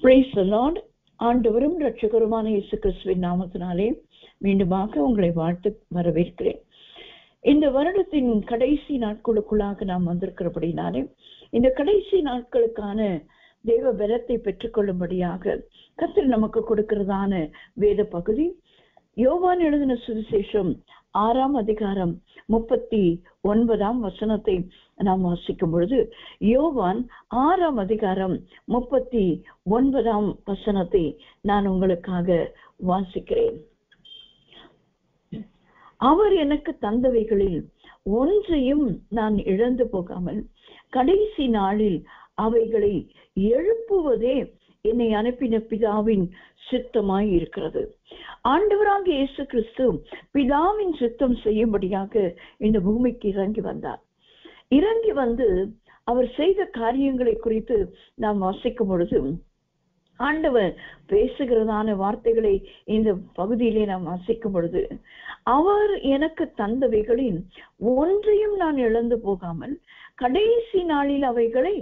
Praise the Lord. ஆண்டவரும் இரட்சகருமான இயேசு கிறிஸ்துவின் நாமத்தினாலே மீண்டுமாக உங்களை வாழ்த்து வரவேற்கிறேன். இந்த வருடத்தின் கடைசி நாட்களுக்குள்ளாக நாம் வந்திருக்கிறபடினாலே இந்த கடைசி நாட்களுக்கான தேவ பலத்தை பெற்றுக்கொள்ளும்படியாக கர்த்தர் நமக்கு கொடுக்கிறதான வேத பகுதி யோவான் எழுதின சுவிசேஷம் 6ஆம் அதிகாரம் 39ஆம் வசனத்தை நாம் வாசிக்கும் பொழுது, யோவான் 6ஆம் அதிகாரம் 39ஆம் வசனத்தை நான் உங்களுக்காக வாசிக்கிறேன். அவர் எனக்கு தந்தவைகளில் ஒன்றையும் நான் இழந்து போகாமல் கடைசி நாளில் அவைகளை எழுப்புவதே என்னை அனுப்பின பிதாவின் சித்தமாய் இருக்கிறது. ஆண்டவராகிய இயேசு கிறிஸ்து பிதாவின் சித்தம் செய்யும்படியாக இந்த பூமிக்கு இறங்கி வந்தார். இறங்கி வந்து அவர் செய்த காரியங்களை குறித்து நாம் வாசிக்கும் பொழுது, ஆண்டவர் பேசுகிறதான வார்த்தைகளை இந்த பகுதியிலே நாம் வாசிக்கும் பொழுது, அவர் எனக்கு தந்தவைகளில் ஒன்றையும் நான் இழந்து போகாமல் கடைசி நாளில் அவைகளை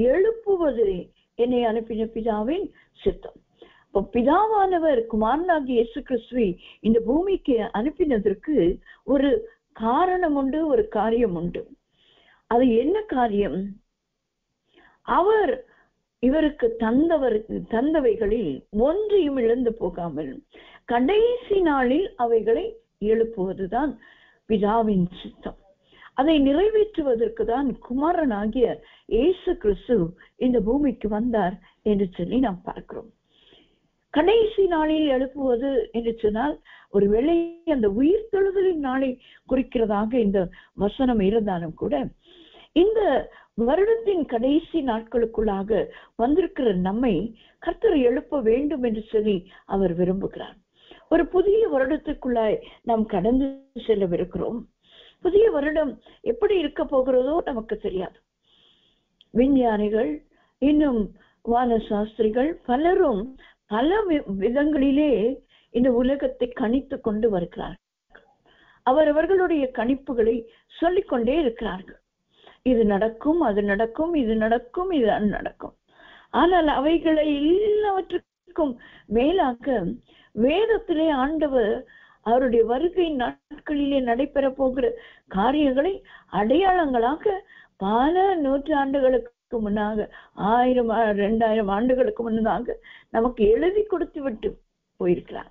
எழுப்புவது என்னை அனுப்பின பிதாவின் சித்தம். இப்போ பிதாவானவர் குமாரனாகிய இயேசு கிறிஸ்துவை இந்த பூமிக்கு அனுப்பினதற்கு ஒரு காரணம் உண்டு, ஒரு காரியம் உண்டு. அது என்ன காரியம்? அவர் இவருக்கு தந்தவைகளில் ஒன்றையும் இழந்து போகாமல் கடைசி நாளில் அவைகளை எழுப்புவதுதான் பிதாவின் சித்தம். அதை நிறைவேற்றுவதற்கு தான் குமாரனாகிய இயேசு கிறிஸ்து இந்த பூமிக்கு வந்தார் என்று சொல்லி நாம் பார்க்கிறோம். கடைசி நாளில் எழுப்புவது என்று சொன்னால் ஒருவேளை அந்த உயிர்த்தெழுதலின் நாளை குறிக்கிறதாக இந்த வசனம் இருந்தாலும் கூட, இந்த வருடத்தின் கடைசி நாட்களுக்குள்ளாக வந்திருக்கிற நம்மை கர்த்தர் எழுப்ப வேண்டும் என்று சொல்லி அவர் விரும்புகிறார். ஒரு புதிய வருடத்துக்குள்ளாய் நாம் கடந்து செல்லவிருக்கிறோம். புதிய வருடம் எப்படி இருக்க போகிறதோ நமக்கு தெரியாது. விஞ்ஞானிகள், இன்னும் வான சாஸ்திரிகள் பலரும் பல விதங்களிலே இந்த உலகத்தை கணித்து கொண்டு வருகிறார்கள். அவரவர்களுடைய கணிப்புகளை சொல்லிக்கொண்டே இருக்கிறார்கள். இது நடக்கும், அது நடக்கும், இது நடக்கும், இது நடக்கும். ஆனால் அவைகளை எல்லாவற்றுக்கும் மேலாக வேதத்திலே ஆண்டவர் அவருடைய வருகை நாட்களிலே நடைபெற போகிற காரியங்களை அடையாளங்களாக பல நூற்றாண்டுகளுக்கு முன்னாக, 1000 2000 ஆண்டுகளுக்கு முன்னதாக நமக்கு எழுதி கொடுத்து விட்டு போயிருக்கிறார்.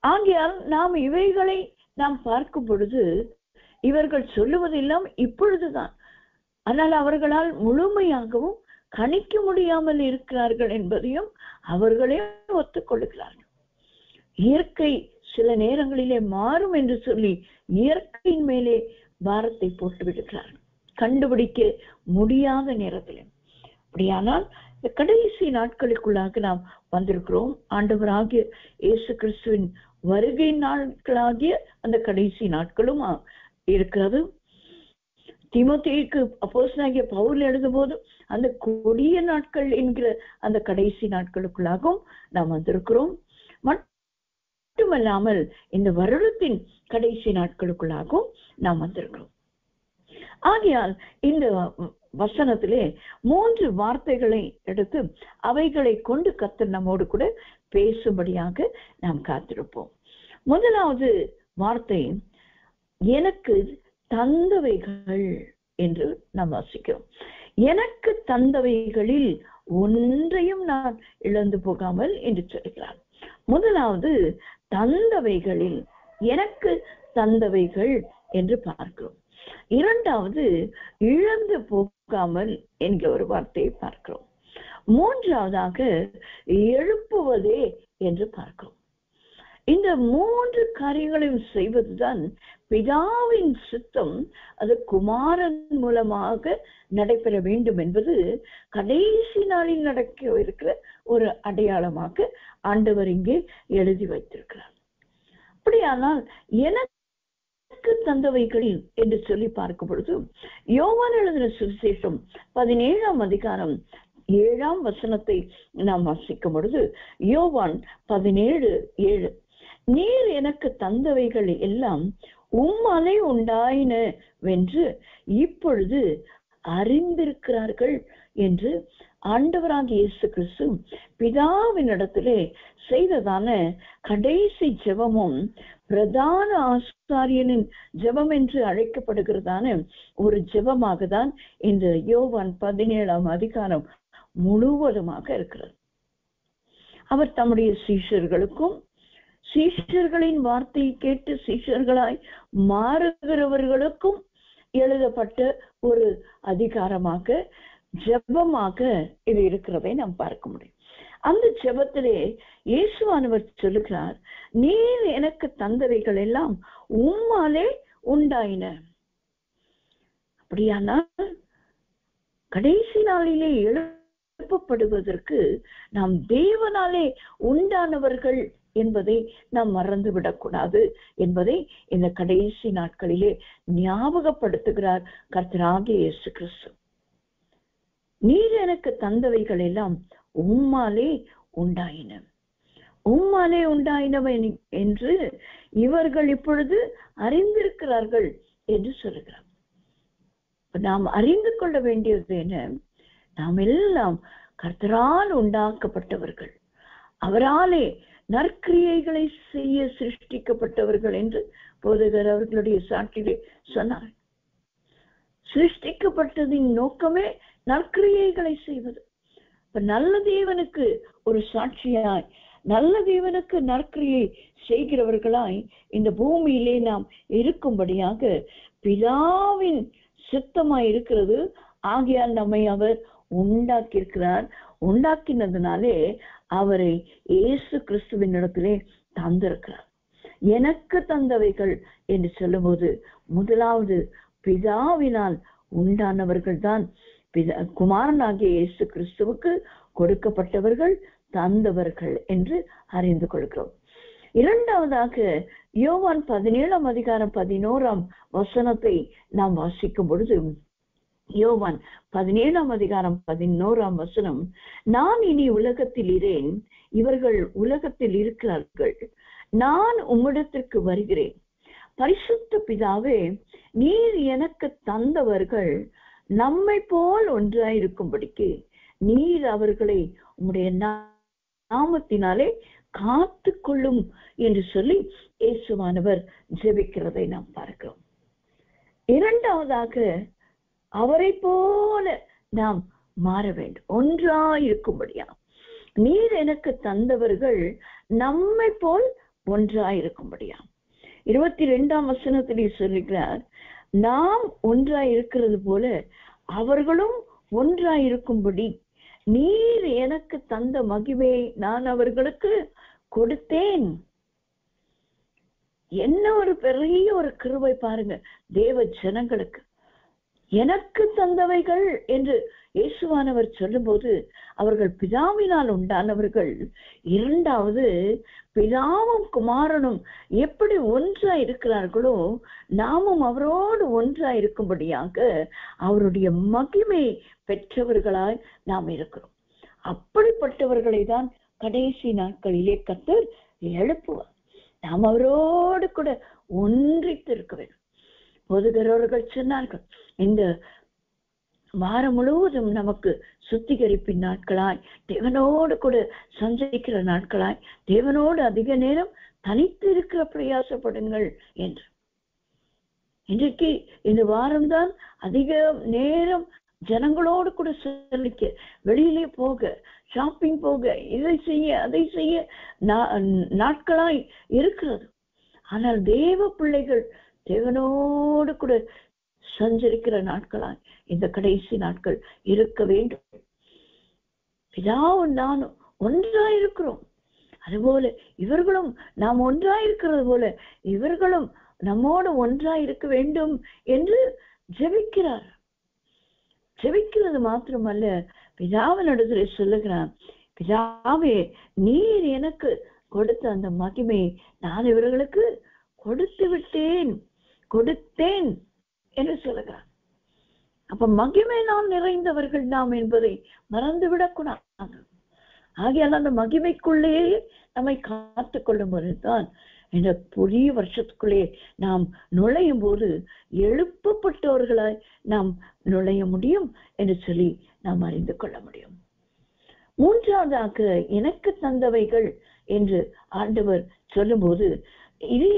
ஆகையால் நாம் இவைகளை நாம் பார்க்கும் பொழுது இவர்கள் சொல்லுவதெல்லாம் இப்பொழுதுதான், ஆனால் அவர்களால் முழுமையாகவும் கணிக்க முடியாமல் இருக்கிறார்கள் என்பதையும் அவர்களே ஒத்துக்கொள்ளுகிறார்கள். இயற்கை சில நேரங்களிலே மாறும் என்று சொல்லி இயற்கையின் மேலே பாரத்தை போட்டு விடுகிறார்கள், கண்டுபிடிக்க முடியாத நேரத்தில். அப்படியானால் இந்த கடைசி நாட்களுக்குள்ளாக நாம் வந்திருக்கிறோம். ஆண்டவராகிய இயேசு கிறிஸ்துவின் வருகை நாட்களாகிய அந்த கடைசி நாட்களும் இருக்கிறது. தீமோத்தேயுக்கு அப்போஸ்தலனாகிய பவுல் எழுதும் போது அந்த கொடிய நாட்கள் என்கிற அந்த கடைசி நாட்களுக்குள்ளாகவும் நாம் வந்திருக்கிறோம். மட்டுமல்லாமல் இந்த வருடத்தின் கடைசி நாட்களுக்குள்ளாகவும் நாம் வந்திருக்கிறோம். ஆகையால் இந்த வசனத்திலே 3 வார்த்தைகளை எடுத்து அவைகளை கொண்டு கர்த்தர் நம்மோடு கூட பேசும்படியாக நாம் காத்திருப்போம். முதலாவது வார்த்தை எனக்கு தந்தவைகள் என்று நாம் வாசிக்கிறோம். எனக்கு தந்தவைகளில் ஒன்றையும் நான் இழந்து போகாமல் என்று சொல்கிறார். முதலாவது தந்தவைகளில், எனக்கு தந்தவைகள் என்று பார்க்கிறோம். இரண்டாவது இழந்து போகாமல் என்கிற ஒரு வார்த்தையை பார்க்கிறோம். மூன்றாவதாக எழுப்புவதே என்று பார்க்கிறோம். இந்த 3 காரியங்களையும் செய்வதுதான் பிதாவின் சித்தம். அது குமாரன் மூலமாக நடைபெற வேண்டும் என்பது கடைசி நாளில் நடக்க இருக்கிற ஒரு அடையாளமாக ஆண்டவர் இங்கே எழுதி வைத்திருக்கிறார். அப்படியானால் எனக்கு தந்தவைகளில் என்று சொல்லி பார்க்கும் பொழுது, யோவான் எழுதின சுவிசேஷம் 17ஆம் அதிகாரம் 7ஆம் வசனத்தை நாம் வாசிக்கும் பொழுது, யோவான் 17:7, நீர் எனக்கு தந்தவைகள் எல்லாம் உம்மாலே உண்டாயினவென்று இப்பொழுது அறிந்திருக்கிறார்கள் என்று ஆண்டவராகிய இயேசு கிறிஸ்து பிதாவினிடத்திலே செய்ததான கடைசி ஜெபமும் பிரதான ஆசாரியனின் ஜெபம் என்று அழைக்கப்படுகிறதான ஒரு ஜெபமாக தான் இந்த யோவான் 17ஆம் அதிகாரம் முழுவதுமாக இருக்கிறது. அவர் தம்முடைய சீஷர்களுக்கும் சீஷர்களின் வார்த்தையை கேட்டு சீஷர்களாய் மாறுகிறவர்களுக்கும் எழுதப்பட்ட ஒரு அதிகாரமாக ஜெபமாக இது இருக்கிறதை நாம் பார்க்க முடியும். அந்த ஜெபத்திலே இயேசுவானவர் சொல்லுகிறார், நீர் எனக்கு தந்தவைகள் எல்லாம் உம்மாலே உண்டாயின. அப்படியானால் கடைசி நாளிலே எழுப்பப்படுவதற்கு நாம் தேவனாலே உண்டானவர்கள் என்பதை நாம் மறந்துவிடக்கூடாது என்பதை இந்த கடைசி நாட்களிலே ஞாபகப்படுத்துகிறார் கர்த்தராகிய இயேசு கிறிஸ்து. நீர் எனக்கு தந்தவைகள் எல்லாம் உம்மாலே உண்டாயின. உம்மாலே உண்டாயினவை என்று இவர்கள் இப்பொழுது அறிந்திருக்கிறார்கள் என்று சொல்லுகிறார். நாம் அறிந்து கொள்ள வேண்டியது என்ன? நாம் எல்லாம் கர்த்தரால் உண்டாக்கப்பட்டவர்கள், அவராலே நற்கிரியைகளை செய்ய சிருஷ்டிக்கப்பட்டவர்கள் என்று போதகர் அவர்களுடைய சாட்சியிலே சொன்னார். சிருஷ்டிக்கப்பட்டதின் நோக்கமே நற்கிரியைகளை செய்வது. நல்ல தேவனுக்கு ஒரு சாட்சியாய், நல்ல தேவனுக்கு நற்கிரியை செய்கிறவர்களாய் இந்த பூமியிலே நாம் இருக்கும்படியாக பிதாவின் சித்தமாய் இருக்கிறது. ஆகையால் நம்மை அவர் உண்டாக்கியிருக்கிறார். உண்டாக்கினதுனாலே அவரை இயேசு கிறிஸ்துவின் இடத்திலே தந்திருக்கிறார். எனக்கு தந்தவைகள் என்று சொல்லும்போது முதலாவது பிதாவினால் உண்டானவர்கள் தான் குமாரனாகிய இயேசு கிறிஸ்துவுக்கு கொடுக்கப்பட்டவர்கள், தந்தவர்கள் என்று அறிந்து கொள்கிறோம். இரண்டாவதாக யோவான் 17ஆம் அதிகாரம் 11ஆம் வசனத்தை நாம் வாசிக்கும் பொழுது, யோவான் 17ஆம் அதிகாரம் 11ஆம் வசனம், நான் இனி உலகத்தில் இரேன், இவர்கள் உலகத்தில் இருக்கிறார்கள், நான் உம்மிடத்திற்கு வருகிறேன். பரிசுத்த பிதாவே, நீர் எனக்கு தந்தவர்கள் நம்மை போல் ஒன்றாயிருக்கும்படிக்கு நீர் அவர்களை உம்முடைய நாமத்தினாலே காத்து கொள்ளும் என்று சொல்லி இயேசுவானவர் ஜெபிக்கிறதை நாம் பார்க்கிறோம். இரண்டாவதாக அவரை போல நாம் மாற வேண்டும், ஒன்றாயிருக்கும்படியா. நீர் எனக்கு தந்தவர்கள் நம்மை போல் ஒன்றாயிருக்கும்படியா. 22ஆம் வசனத்திலே சொல்லுகிறார், நாம் ஒன்றாயிருக்கிறது போல அவர்களும் ஒன்றாயிருக்கும்படி நீர் எனக்கு தந்த மகிமையை நான் அவர்களுக்கு கொடுத்தேன். என்ன ஒரு பெரிய ஒரு கிருபை பாருங்க தேவ ஜனங்களுக்கு. எனக்கு தந்தவைகள் என்று இயேசுவானவர் சொல்லும் போது அவர்கள் பிதாவினால் உண்டானவர்கள். இரண்டாவது, பிதாவும் குமாரனும் எப்படி ஒன்றா இருக்கிறார்களோ நாமும் அவரோடு ஒன்றா இருக்கும்படியாக அவருடைய மகிமை பெற்றவர்களாய் நாம் இருக்கிறோம். அப்படிப்பட்டவர்களை தான் கடைசி நாட்களிலே கர்த்தர் எழுப்புவார். நாம் அவரோடு கூட ஒன்றித்து இருக்க வேண்டும். போதகர்கள் சொன்னார்கள், இந்த வாரம் முழுவதும் நமக்கு சுத்திகரிப்பின் நாட்களாய், தேவனோடு கூட சஞ்சரிக்கிற நாட்களாய், தேவனோடு அதிக நேரம் தனித்து இருக்கிற பிரயாசப்படுங்கள் என்று. இன்றைக்கு இந்த வாரம்தான் அதிக நேரம் ஜனங்களோடு கூட சந்திக்க, வெளியிலே போக, ஷாப்பிங் போக, இதை செய்ய அதை செய்ய நாட்களாய் இருக்கிறது. ஆனால் தேவ பிள்ளைகள் தேவனோடு கூட சஞ்சரிக்கிற நாட்களாய் இந்த கடைசி நாட்கள் இருக்க வேண்டும். பிதாவும் நானும் ஒன்றாயிருக்கிறோம், அதுபோல இவர்களும் நாம் ஒன்றாயிருக்கிறது போல இவர்களும் நம்மோடு ஒன்றாயிருக்க வேண்டும் என்று ஜெபிக்கிறார். ஜெபிக்கிறது மாத்திரமல்ல, பிதாவினிடத்திலே சொல்லுகிறான், பிதாவே, நீர் எனக்கு கொடுத்த அந்த மகிமையை நான் இவர்களுக்கு கொடுத்தேன் என்று சொல்லுகிறார். அப்ப மகிமை நாம் நிறைந்தவர்கள் நாம் என்பதை மறந்துவிடக்கூடாது. ஆகையால் அந்த மகிமைக்குள்ளேயே நம்மை காத்து கொள்ளும் போதுதான் இந்த புதிய வருஷத்துக்குள்ளே நாம் நுழையும் போது எழுப்பப்பட்டவர்களாய் நாம் நுழைய முடியும் என்று சொல்லி நாம் அறிந்து கொள்ள முடியும். மூன்றாவதாக எனக்கு தந்தவைகள் என்று ஆண்டவர் சொல்லும்போது, இது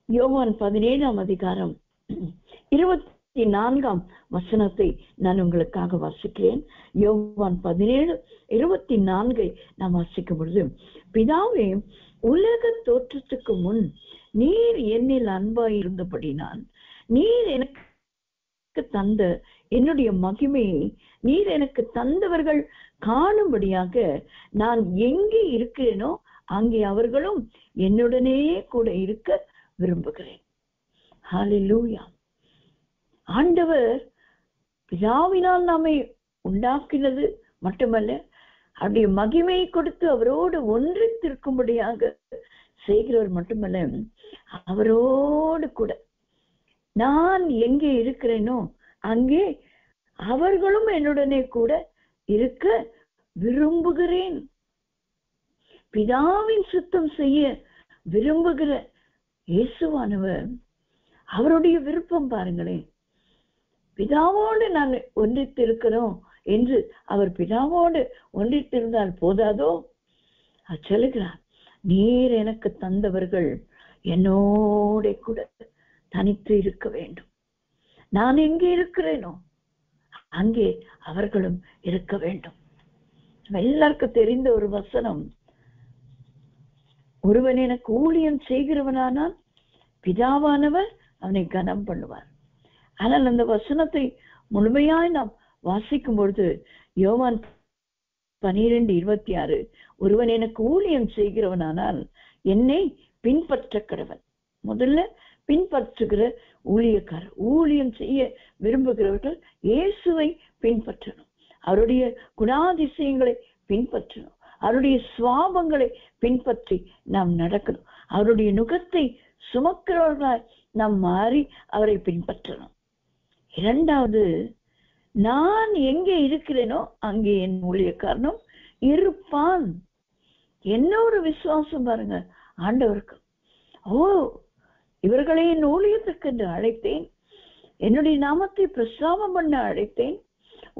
யோவான் 17ஆம் அதிகாரம் 24ஆம் வசனத்தை நான் உங்களுக்காக வாசிக்கிறேன். யோவான் 17:24 நாம் வாசிக்கும் பொழுது, பிதாவே, உலக தோற்றத்துக்கு முன் நீர் என்னில் அன்பாயிருந்தபடினால் நீர் எனக்கு தந்த என்னுடைய மகிமையை நீர் எனக்கு தந்தவர்கள் காணும்படியாக நான் எங்கே இருக்கிறேனோ அங்கே அவர்களும் என்னுடனே கூட இருக்க விரும்புகிறேன். ஹல்லேலூயா. ஆண்டவர் பிதாவினால் நம்மை உண்டாக்கினது மட்டுமல்ல, அவருடைய மகிமையை கொடுத்து அவரோடு ஒன்றித்திருக்கும்படியாக செய்கிறவர் மட்டுமல்ல, அவரோடு கூட நான் எங்கே இருக்கிறேனோ அங்கே அவர்களும் என்னுடனே கூட இருக்க விரும்புகிறேன். பிதாவின் சுத்தம் செய்ய விரும்புகிற இயேசுவானவர், அவருடைய விருப்பம் பாருங்களேன். பிதாவோடு நான் ஒன்றித்திருக்கிறோம் என்று அவர் பிதாவோடு ஒன்றித்திருந்தால் போதாதோ, சொல்லுகிறார், நீர் எனக்கு தந்தவர்கள் என்னோட கூட தனித்து இருக்க வேண்டும். நான் எங்கே இருக்கிறேனோ அங்கே அவர்களும் இருக்க வேண்டும். எல்லாருக்கும் தெரிந்த ஒரு வசனம், ஒருவன் எனக்கு ஊழியம் செய்கிறவனானால் பிதாவானவர் அவனை கனம் பண்ணுவார். ஆனால் அந்த வசனத்தை முழுமையாய் நாம் வாசிக்கும் பொழுது, யோவான் 12:26, ஒருவன் எனக்கு ஊழியம் செய்கிறவனானால் என்னை பின்பற்ற கடவன். முதல்ல பின்பற்றுகிற ஊழியக்காரர், ஊழியம் செய்ய விரும்புகிறவர்கள் இயேசுவை பின்பற்றணும், அவருடைய குணாதிசயங்களை பின்பற்றணும், அவருடைய சுவாபங்களை பின்பற்றி நாம் நடக்கணும், அவருடைய நுகத்தை சுமக்கிறவர்களாய் நாம் மாறி அவரை பின்பற்றணும். இரண்டாவது, நான் எங்கே இருக்கிறேனோ அங்கே என் ஊழியக்காரனும் இருப்பான். என்ன ஒரு விசுவாசம் பாருங்க ஆண்டவருக்கு. இவர்களை என் ஊழியத்திற்கு என்று அழைத்தேன், என்னுடைய நாமத்தை பிரஸ்தாபம் பண்ண அழைத்தேன்.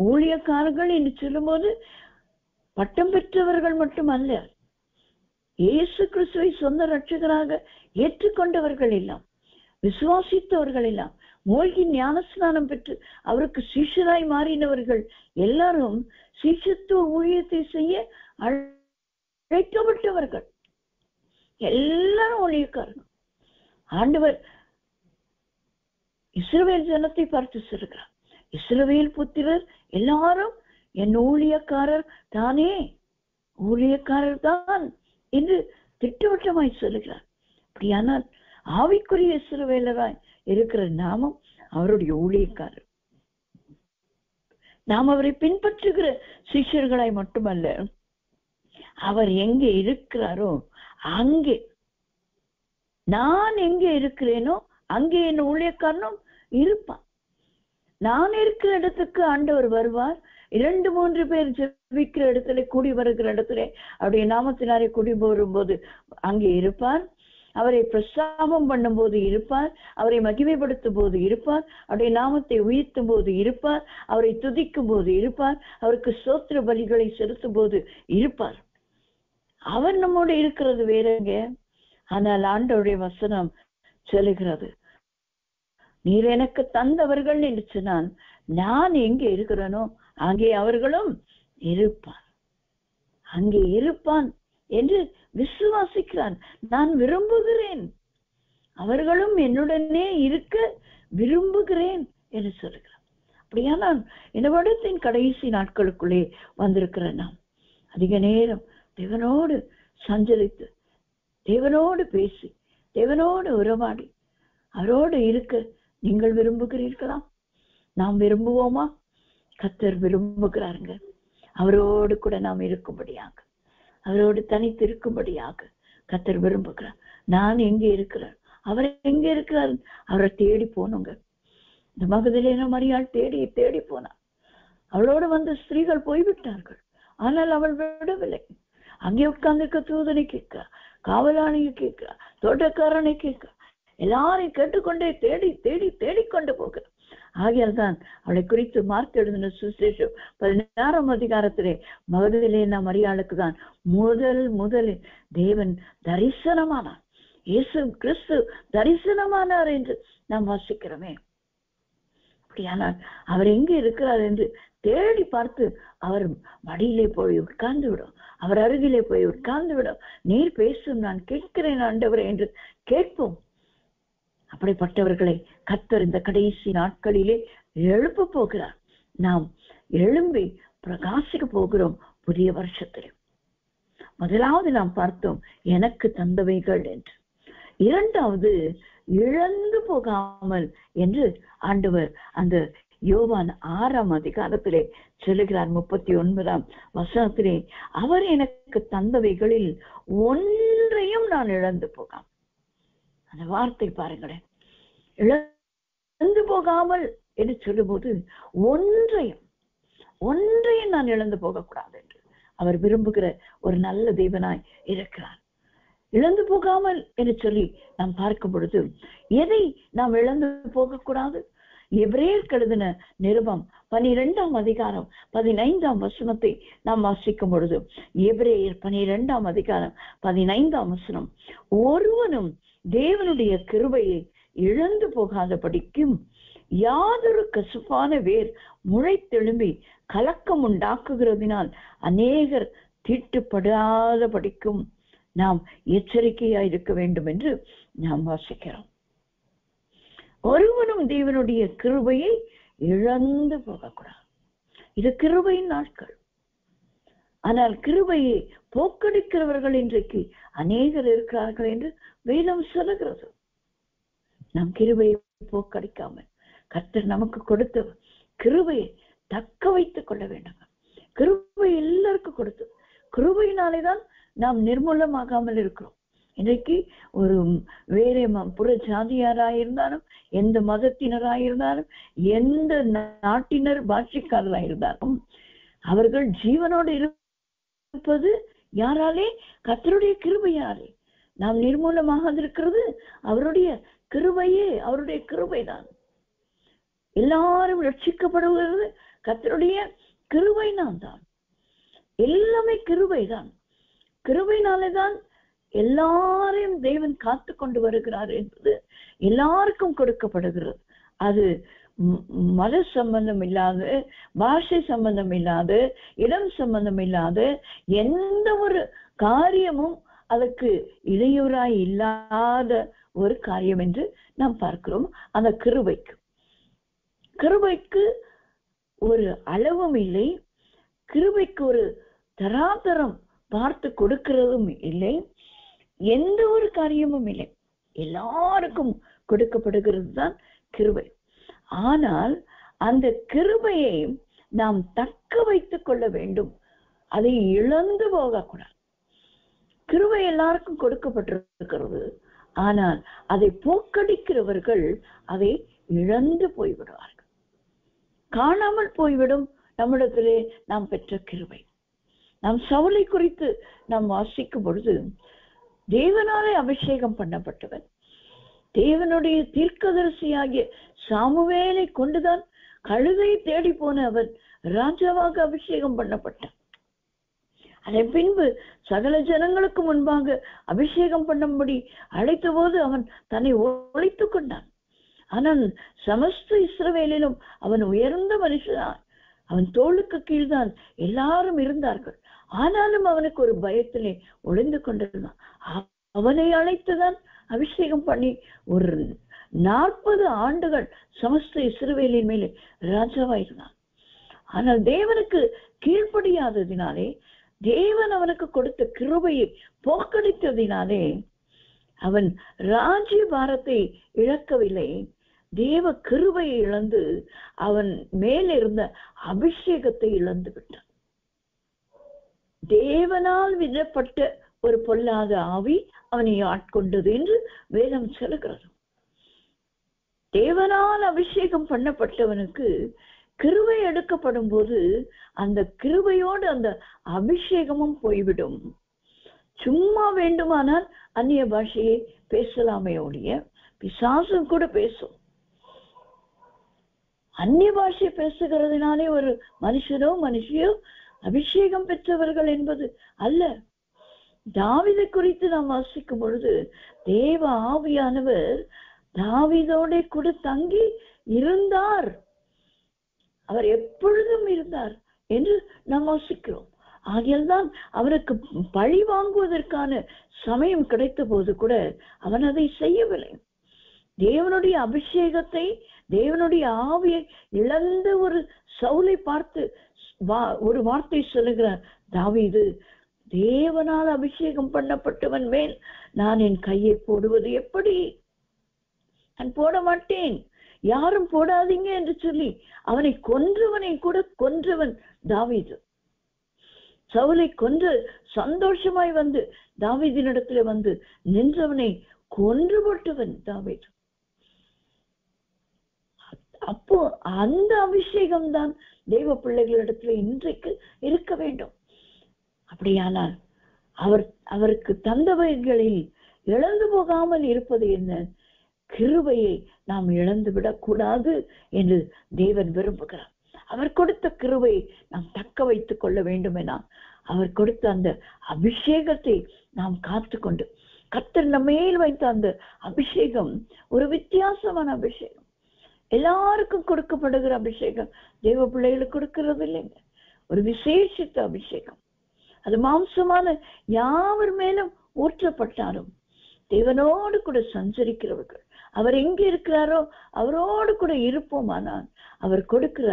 ஊழியக்காரர்கள் என்று சொல்லும் போது பட்டம் பெற்றவர்கள் மட்டுமல்ல, இயேசு கிறிஸ்துவை சொந்த ரட்சகராக ஏற்றுக்கொண்டவர்கள் எல்லாம், விசுவாசித்தவர்கள் எல்லாம், மூழ்கி ஞானஸ்நானம் பெற்று அவருக்கு சீஷராய் மாறினவர்கள் எல்லாரும் சீஷத்துவ ஊழியத்தை செய்ய அழைக்கப்பட்டவர்கள். எல்லாரும் ஊழியக்காரர்கள். ஆண்டவர் இஸ்ரவேல் ஜனத்தை பார்த்து சொல்கிறார், இஸ்ரவேல் புத்திரர் எல்லாரும் என் ஊழியக்காரர் தானே, ஊழியக்காரர் தான் என்று திட்டவட்டமாய் சொல்லுகிறார். அப்படியானால் ஆவிக்குரிய இஸ்ரவேலராய் இருக்கிற நாமும் அவருடைய ஊழியக்காரர். நாம் அவரை பின்பற்றுகிற சிஷ்யர்களாய் மட்டுமல்ல, அவர் எங்கே இருக்கிறாரோ அங்கே, நான் எங்கே இருக்கிறேனோ அங்கே என் ஊழியக்காரனும் இருப்பான். நான் இருக்கிற இடத்துக்கு ஆண்டவர் வருவார். 2-3 பேர் ஜெபிக்கிற இடத்துல, கூடி வருகிற இடத்துல அவருடைய நாமத்தினாரே கூடி வரும்போது அங்கே இருப்பார். அவரை பிரஸ்தாபம் பண்ணும் போது இருப்பார், அவரை மகிமைப்படுத்தும் போது இருப்பார், அவருடைய நாமத்தை உயர்த்தும் போது இருப்பார், அவரை துதிக்கும் போது இருப்பார், அவருக்கு ஸ்தோத்திர பலிகளை செலுத்தும் போது இருப்பார். அவர் நம்மோடு இருக்கிறது வேறங்க. ஆனால் ஆண்டவருடைய வசனம் சொல்லுகிறது, நீர் எனக்கு தந்தவர்கள் என்று சொன்னான், நான் எங்கே இருக்கிறேனோ அங்கே அவர்களும் இருப்பான், அங்கே இருப்பான் என்று விசுவாசிக்கிறான். நான் விரும்புகிறேன், அவர்களும் என்னுடனே இருக்க விரும்புகிறேன் என்று சொல்லுகிறான். அப்படியானால் இந்த வருடத்தின் கடைசி நாட்களுக்குள்ளே வந்திருக்கிற நாம் அதிக நேரம் தேவனோடு சஞ்சரித்து, தேவனோடு பேசி, தேவனோடு உறவாடி அவரோடு இருக்க நீங்கள் விரும்புகிறீர்களா? நாம் விரும்புவோமா? கர்த்தர் விரும்புகிறாருங்க. அவரோடு கூட நாம் இருக்கும்படியாக, அவரோடு தனித்து இருக்கும்படியாக கர்த்தர் விரும்புகிறார். நான் எங்கே இருக்கிறேன், அவர் எங்கே இருக்கிறார், அவரை தேடி போனோங்க. இந்த மகதலேனா மரியாள் தேடி தேடி போனார். அவளோடு வந்த ஸ்திரீகள் போய்விட்டார்கள், ஆனால் அவள் விடவில்லை. அங்கே உட்கார்ந்திருக்க தூதனை கேட்க, காவலாளியை கேட்க, தோட்டக்காரனை கேட்க, எல்லாரையும் கேட்டுக்கொண்டே தேடி தேடி தேடிக்கொண்டு போக ஆகையால் தான் அவளை குறித்து மார்க் எழுதின சுவிசேஷம் 16ஆம் அதிகாரத்திலே மகதலேனா மரியாளுக்கு தான் முதலில் தேவன் தரிசனமானார். இயேசு கிறிஸ்து தரிசனமானார் என்று நாம் வாசிக்கிறோமே. அப்படியானால் அவர் எங்கே இருக்கிறார் என்று தேடி பார்த்து அவர் மடியிலே போய் உட்கார்ந்து விடும், அவர் அருகிலே போய் உட்கார்ந்து விடும். நீர் பேசும், நான் கேட்கிறேன் ஆண்டவரே என்று கேட்போம். அப்படிப்பட்டவர்களை கர்த்தர் இந்த கடைசி நாட்களிலே எழுப்ப போகிறார். நாம் எழும்பி பிரகாசிக்க போகிறோம் புதிய வருஷத்திலே. முதலாவது நாம் பார்த்தோம் எனக்கு தந்தவைகள் என்று. இரண்டாவது இழந்து போகாமல் என்று ஆண்டவர் அந்த யோவான் 6ஆம் அதிகாரத்திலே சொல்லுகிறார். 39ஆம் வசனத்திலே அவர் எனக்கு தந்தவைகளில் ஒன்றையும் நான் இழந்து போகாமல். அந்த வார்த்தை பாருங்களேன், இழந்து போகாமல் என்று சொல்லும்போது ஒன்றையும் நான் இழந்து போகக்கூடாது என்று அவர் விரும்புகிற ஒரு நல்ல தேவனாய் இருக்கிறார். இழந்து போகாமல் என்று சொல்லி நாம் பார்க்கும் பொழுது எதை நாம் இழந்து போகக்கூடாது? எபிரேயருக்கு எழுதின நிருபம் 12ஆம் அதிகாரம் 15ஆம் வசனத்தை நாம் வாசிக்கும் பொழுது, எபிரேயர் 12ஆம் அதிகாரம் 15ஆம் வசனம், ஒருவனும் தேவனுடைய கிருபையை இழந்து போகாத படிக்கும் யாதொரு கசுப்பான வேர் முளைத்தெழும்பி கலக்கம் உண்டாக்குகிறதினால் அநேகர் தீட்டுப்படாத படிக்கும் நாம் எச்சரிக்கையா இருக்க வேண்டும் என்று நாம் வாசிக்கிறோம். ஒருவனும் தேவனுடைய கிருபையை இழந்து போகக்கூடாது. இது கிருபையின் நாட்கள். ஆனால் கிருபையை போக்கடிக்கிறவர்கள் இன்றைக்கு அநேகர் இருக்கிறார்கள் என்று வேதம் சொல்லுகிறது. நாம் கிருபையை போக்கடிக்காமல் கர்த்தர் நமக்கு கொடுத்த கிருபையை தக்க வைத்துக் கொள்ள வேண்டும். கிருபை எல்லாருக்கும் கொடுத்து, கிருபையினாலேதான் நாம் நிர்மூலமாகாமல் இருக்கிறோம். இன்றைக்கு ஒரு வேற புற ஜாதியாராயிருந்தாலும், எந்த மதத்தினராயிருந்தாலும், எந்த நாட்டினர் பாஷைக்காரராயிருந்தாலும் அவர்கள் ஜீவனோடு இருப்பது யாராலே? கர்த்தருடைய கிருபையாலே. நாம் நிர்மூலமாக இருக்கிறது அவருடைய கிருபையே, அவருடைய கிருபைதான். எல்லாரும் ரட்சிக்கப்படுகிறது கர்த்தருடைய கிருபைதான் தான். எல்லாமே கிருபைதான். கிருபையினாலேதான் எல்லாரையும் தேவன் காத்து கொண்டு வருகிறார் என்பது எல்லாருக்கும் கொடுக்கப்படுகிறது. அது மத சம்பந்தம் இல்லாத, பாஷை சம்பந்தம் இல்லாத, இடம் சம்பந்தம் இல்லாத எந்த ஒரு காரியமும் அதற்கு இடையூறாய் இல்லாத ஒரு காரியம் என்று நாம் பார்க்கிறோம். அந்த கிருபைக்கு ஒரு அளவும் இல்லை, கிருபைக்கு ஒரு தராதரம் பார்த்து கொடுக்கிறதும் இல்லை, எந்த ஒரு காரியமும் இல்லை. எல்லாருக்கும் கொடுக்கப்படுகிறது தான் கிருபை. ஆனால் அந்த கிருபையை நாம் தக்க வைத்துக் கொள்ள வேண்டும், அதை இழந்து போகக்கூடாது. கிருபை எல்லாருக்கும் கொடுக்கப்பட்டிருக்கிறது. ஆனால் அதை போக்கடிக்கிறவர்கள் அதை இழந்து போய்விடுவார்கள், காணாமல் போய்விடும். நம்மிடத்திலே நாம் பெற்ற கிருபை. நாம் சவுலை குறித்து நாம் வாசிக்கும் பொழுது, தேவனாலே அபிஷேகம் பண்ணப்பட்டவன், தேவனுடைய தீர்க்கதரிசியாகிய சாமுவேலை கொண்டுதான் கழுதை தேடி போன அவன் ராஜாவாக அபிஷேகம் பண்ணப்பட்டான். அதன் பின்பு சகல ஜனங்களுக்கு முன்பாக அபிஷேகம் பண்ணும்படி அழைத்த போது அவன் தன்னை ஒழித்துக் கொண்டான். ஆனால் சமஸ்த இஸ்ரவேலிலும் அவன் உயர்ந்த மனுஷனான். அவன் தோளுக்கு கீழ்தான் எல்லாரும் இருந்தார்கள். ஆனாலும் அவனுக்கு ஒரு பயத்திலே ஒளிந்து கொண்டிருந்தான். அவனை அழைத்துதான் அபிஷேகம் பண்ணி ஒரு 40 ஆண்டுகள் சமஸ்த இஸ்ரவேலின் மேலே ராஜாவாயிருந்தான். ஆனால் தேவனுக்கு கீழ்ப்படியாததினாலே, தேவன் அவனுக்கு கொடுத்த கிருபையை போக்கடித்ததினாலே அவன் ராஜ்ய பாரத்தை இழக்கவில்லை, தேவ கிருபையை இழந்து அவன் மேலிருந்த அபிஷேகத்தை இழந்து விட்டான். தேவனால் விடப்பட்ட ஒரு பொல்லாத ஆவி அவனை ஆட்கொண்டது என்று வேதம் சொல்லுகிறது. தேவனால் அபிஷேகம் பண்ணப்பட்டவனுக்கு கிருபை எடுக்கப்படும் போது அந்த கிருபையோடு அந்த அபிஷேகமும் போய்விடும். சும்மா வேண்டுமானால் அந்நிய பாஷையை பேசலாமே ஒழிய, பிசாசும் கூட பேசும். அந்நிய பாஷை பேசுகிறதுனாலே ஒரு மனுஷனோ மனுஷியோ அபிஷேகம் பெற்றவர்கள் என்பது அல்ல. தாவீதை குறித்து நாம் வாசிக்கும் பொழுது தேவ ஆவியானவர் தாவீதோட கூட தங்கி இருந்தார், அவர் எப்பொழுதும் இருந்தார் என்று நாம் வாசிக்கிறோம். ஆகியால்தான் அவனுக்கு பழி வாங்குவதற்கான சமயம் கிடைத்த போது கூட அவன் அதை செய்யவில்லை. தேவனுடைய அபிஷேகத்தை, தேவனுடைய ஆவியை இழந்த ஒரு சவுலை பார்த்து ஒரு வார்த்தை சொல்லுகிறார் தாவீது, தேவனால் அபிஷேகம் பண்ணப்பட்டவன் மேல் நான் என் கையை போடுவது எப்படி? நான் போட மாட்டேன், யாரும் போடாதீங்க என்று சொல்லி அவனை கொன்றவனை கூட கொன்றவன் தாவீது. சவுலை கொன்று சந்தோஷமாய் வந்து தாவீதினிடத்துல வந்து நின்றவனை கொன்று போட்டவன் தாவீது. அப்போ அந்த அபிஷேகம் தான் தெய்வ பிள்ளைகளிடத்துல இன்றைக்கு இருக்க வேண்டும். அப்படியானால் அவருக்கு தந்தவைகளில் இழந்து போகாமல் இருப்பது என்ன? கிருபையை நாம் இழந்து விடக்கூடாது என்று தேவன் விரும்புகிறார். அவர் கொடுத்த கிருபை நாம் தக்க வைத்துக் கொள்ள வேண்டும் என அவர் கொடுத்த அந்த அபிஷேகத்தை நாம் காத்துக்கொண்டு, கர்த்தர் நம்மேல் வைத்த அந்த அபிஷேகம் ஒரு வித்தியாசமான அபிஷேகம், எல்லாருக்கும் கொடுக்கப்படுகிற அபிஷேகம் தேவ பிள்ளைகளுக்கு கொடுக்கிறது இல்லைங்க. ஒரு விசேஷித்த அபிஷேகம், அது மாம்சமான யாவர் மேலும் ஊற்றப்பட்டாலும் தேவனோடு கூட சஞ்சரிக்கிறவர்கள், அவர் எங்க இருக்கிறாரோ அவரோடு கூட இருப்போமானால் அவர் கொடுக்கிற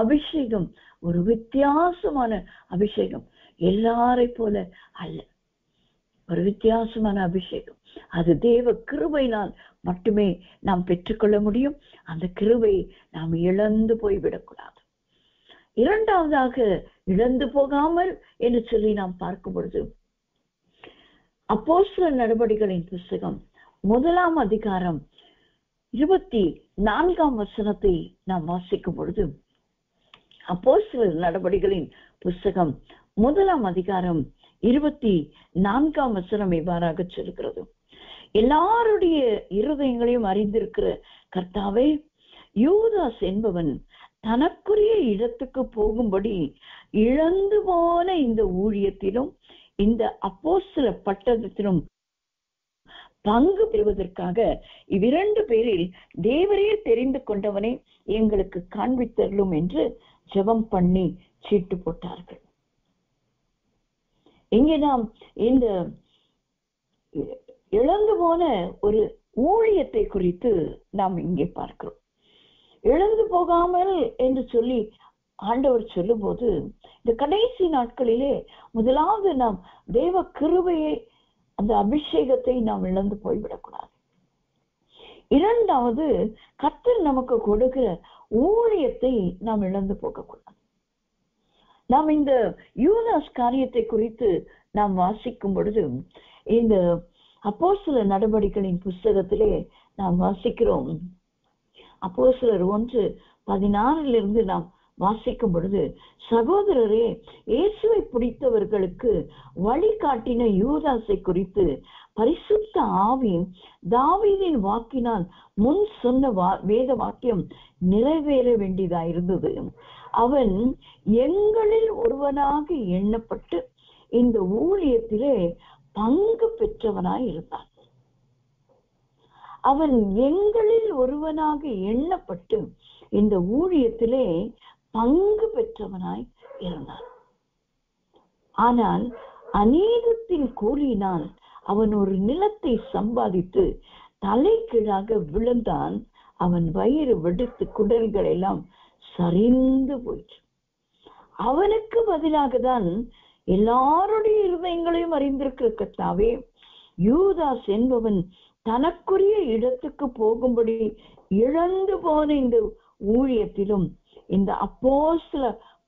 அபிஷேகம் ஒரு வித்தியாசமான அபிஷேகம், எல்லாரை போல அல்ல, ஒரு வித்தியாசமான அபிஷேகம். அது தேவ கிருபையினால் மட்டுமே நாம் பெற்றுக்கொள்ள முடியும். அந்த கிருபையை நாம் இழந்து போய்விடக்கூடாது. இரண்டாவதாக இழந்து போகாமல் என்று சொல்லி நாம் பார்க்கும் பொழுது அப்போஸ்தலர் நடபடிகளின் புஸ்தகம் 1 அதிகாரம் 24 நாம் வாசிக்கும் பொழுது, அப்போஸ்தலர் நடபடிகளின் புஸ்தகம் 1 அதிகாரம் 24 இவ்வாறாக சொல்கிறது. எல்லாருடைய இருதயங்களையும் அறிந்திருக்கிற கர்த்தாவே, யூதாஸ் என்பவன் தனக்குரிய இடத்துக்கு போகும்படி இழந்து போன இந்த ஊழியத்திலும் இந்த அப்போஸ்தல பட்டத்திலும் பங்கு பெறுவதற்காக இவ்விரண்டு பேரில் தேவரே தெரிந்து கொண்டவனை எங்களுக்கு காண்பித்தருளும் என்று ஜெபம் பண்ணி சீட்டு போட்டார்கள். இங்கே நாம் இந்த இழந்து போன ஒரு ஊழியத்தை குறித்து நாம் இங்கே பார்க்கிறோம். இழந்து போகாமல் என்று சொல்லி ஆண்டவர் சொல்லும் போது, இந்த கடைசி நாட்களிலே முதலாவது நாம் தேவ கிருபையை, அந்த அபிஷேகத்தை நாம் இழந்து போய்விடக்கூடாது. இரண்டாவது, கர்த்தர் நமக்கு கொடுக்கிற ஊழியத்தை நாம் இழந்து போகக்கூடாது. நாம் இந்த யூதாஸ் காரியத்தை குறித்து நாம் வாசிக்கும் பொழுது, இந்த அப்போஸ்தலர் நடபடிகளின் புஸ்தகத்திலே நாம் வாசிக்கிறோம். அப்போஸ்தலர் 1:16 நாம் வாசிக்கும் பொழுது, சகோதரரே, இயேசுவை பிடித்தவர்களுக்கு வழிகாட்டின யூதாசை குறித்து பரிசுத்த ஆவி தாவீதின் வாக்கினால் முன் சொன்ன வேத வாக்கியம் நிறைவேற வேண்டியதாயிருந்தது. அவன் எங்களில் ஒருவனாக எண்ணப்பட்டு இந்த ஊழியத்திலே பங்கு பெற்றவனாய் இருந்தான். அவன் எங்களில் ஒருவனாக எண்ணப்பட்டு இந்த ஊழியத்திலே பங்கு பெற்றவனாய் இருந்தான். ஆனால் அநீதத்தின் கூலியினால் அவன் ஒரு நிலத்தை சம்பாதித்து தலை கீழாக விழுந்தான். அவன் வயிறு வெடித்து குடல்கள் எல்லாம் சரிந்து போயிற்று. அவனுக்கு பதிலாக தான் எல்லாருடைய இருதயங்களையும் அறிந்திருக்கிற கர்த்தாவே, யூதாஸ் என்பவன் தனக்குரிய இடத்துக்கு போகும்படி இழந்து போன இந்த ஊழியத்திலும் இந்த அப்போஸ்தல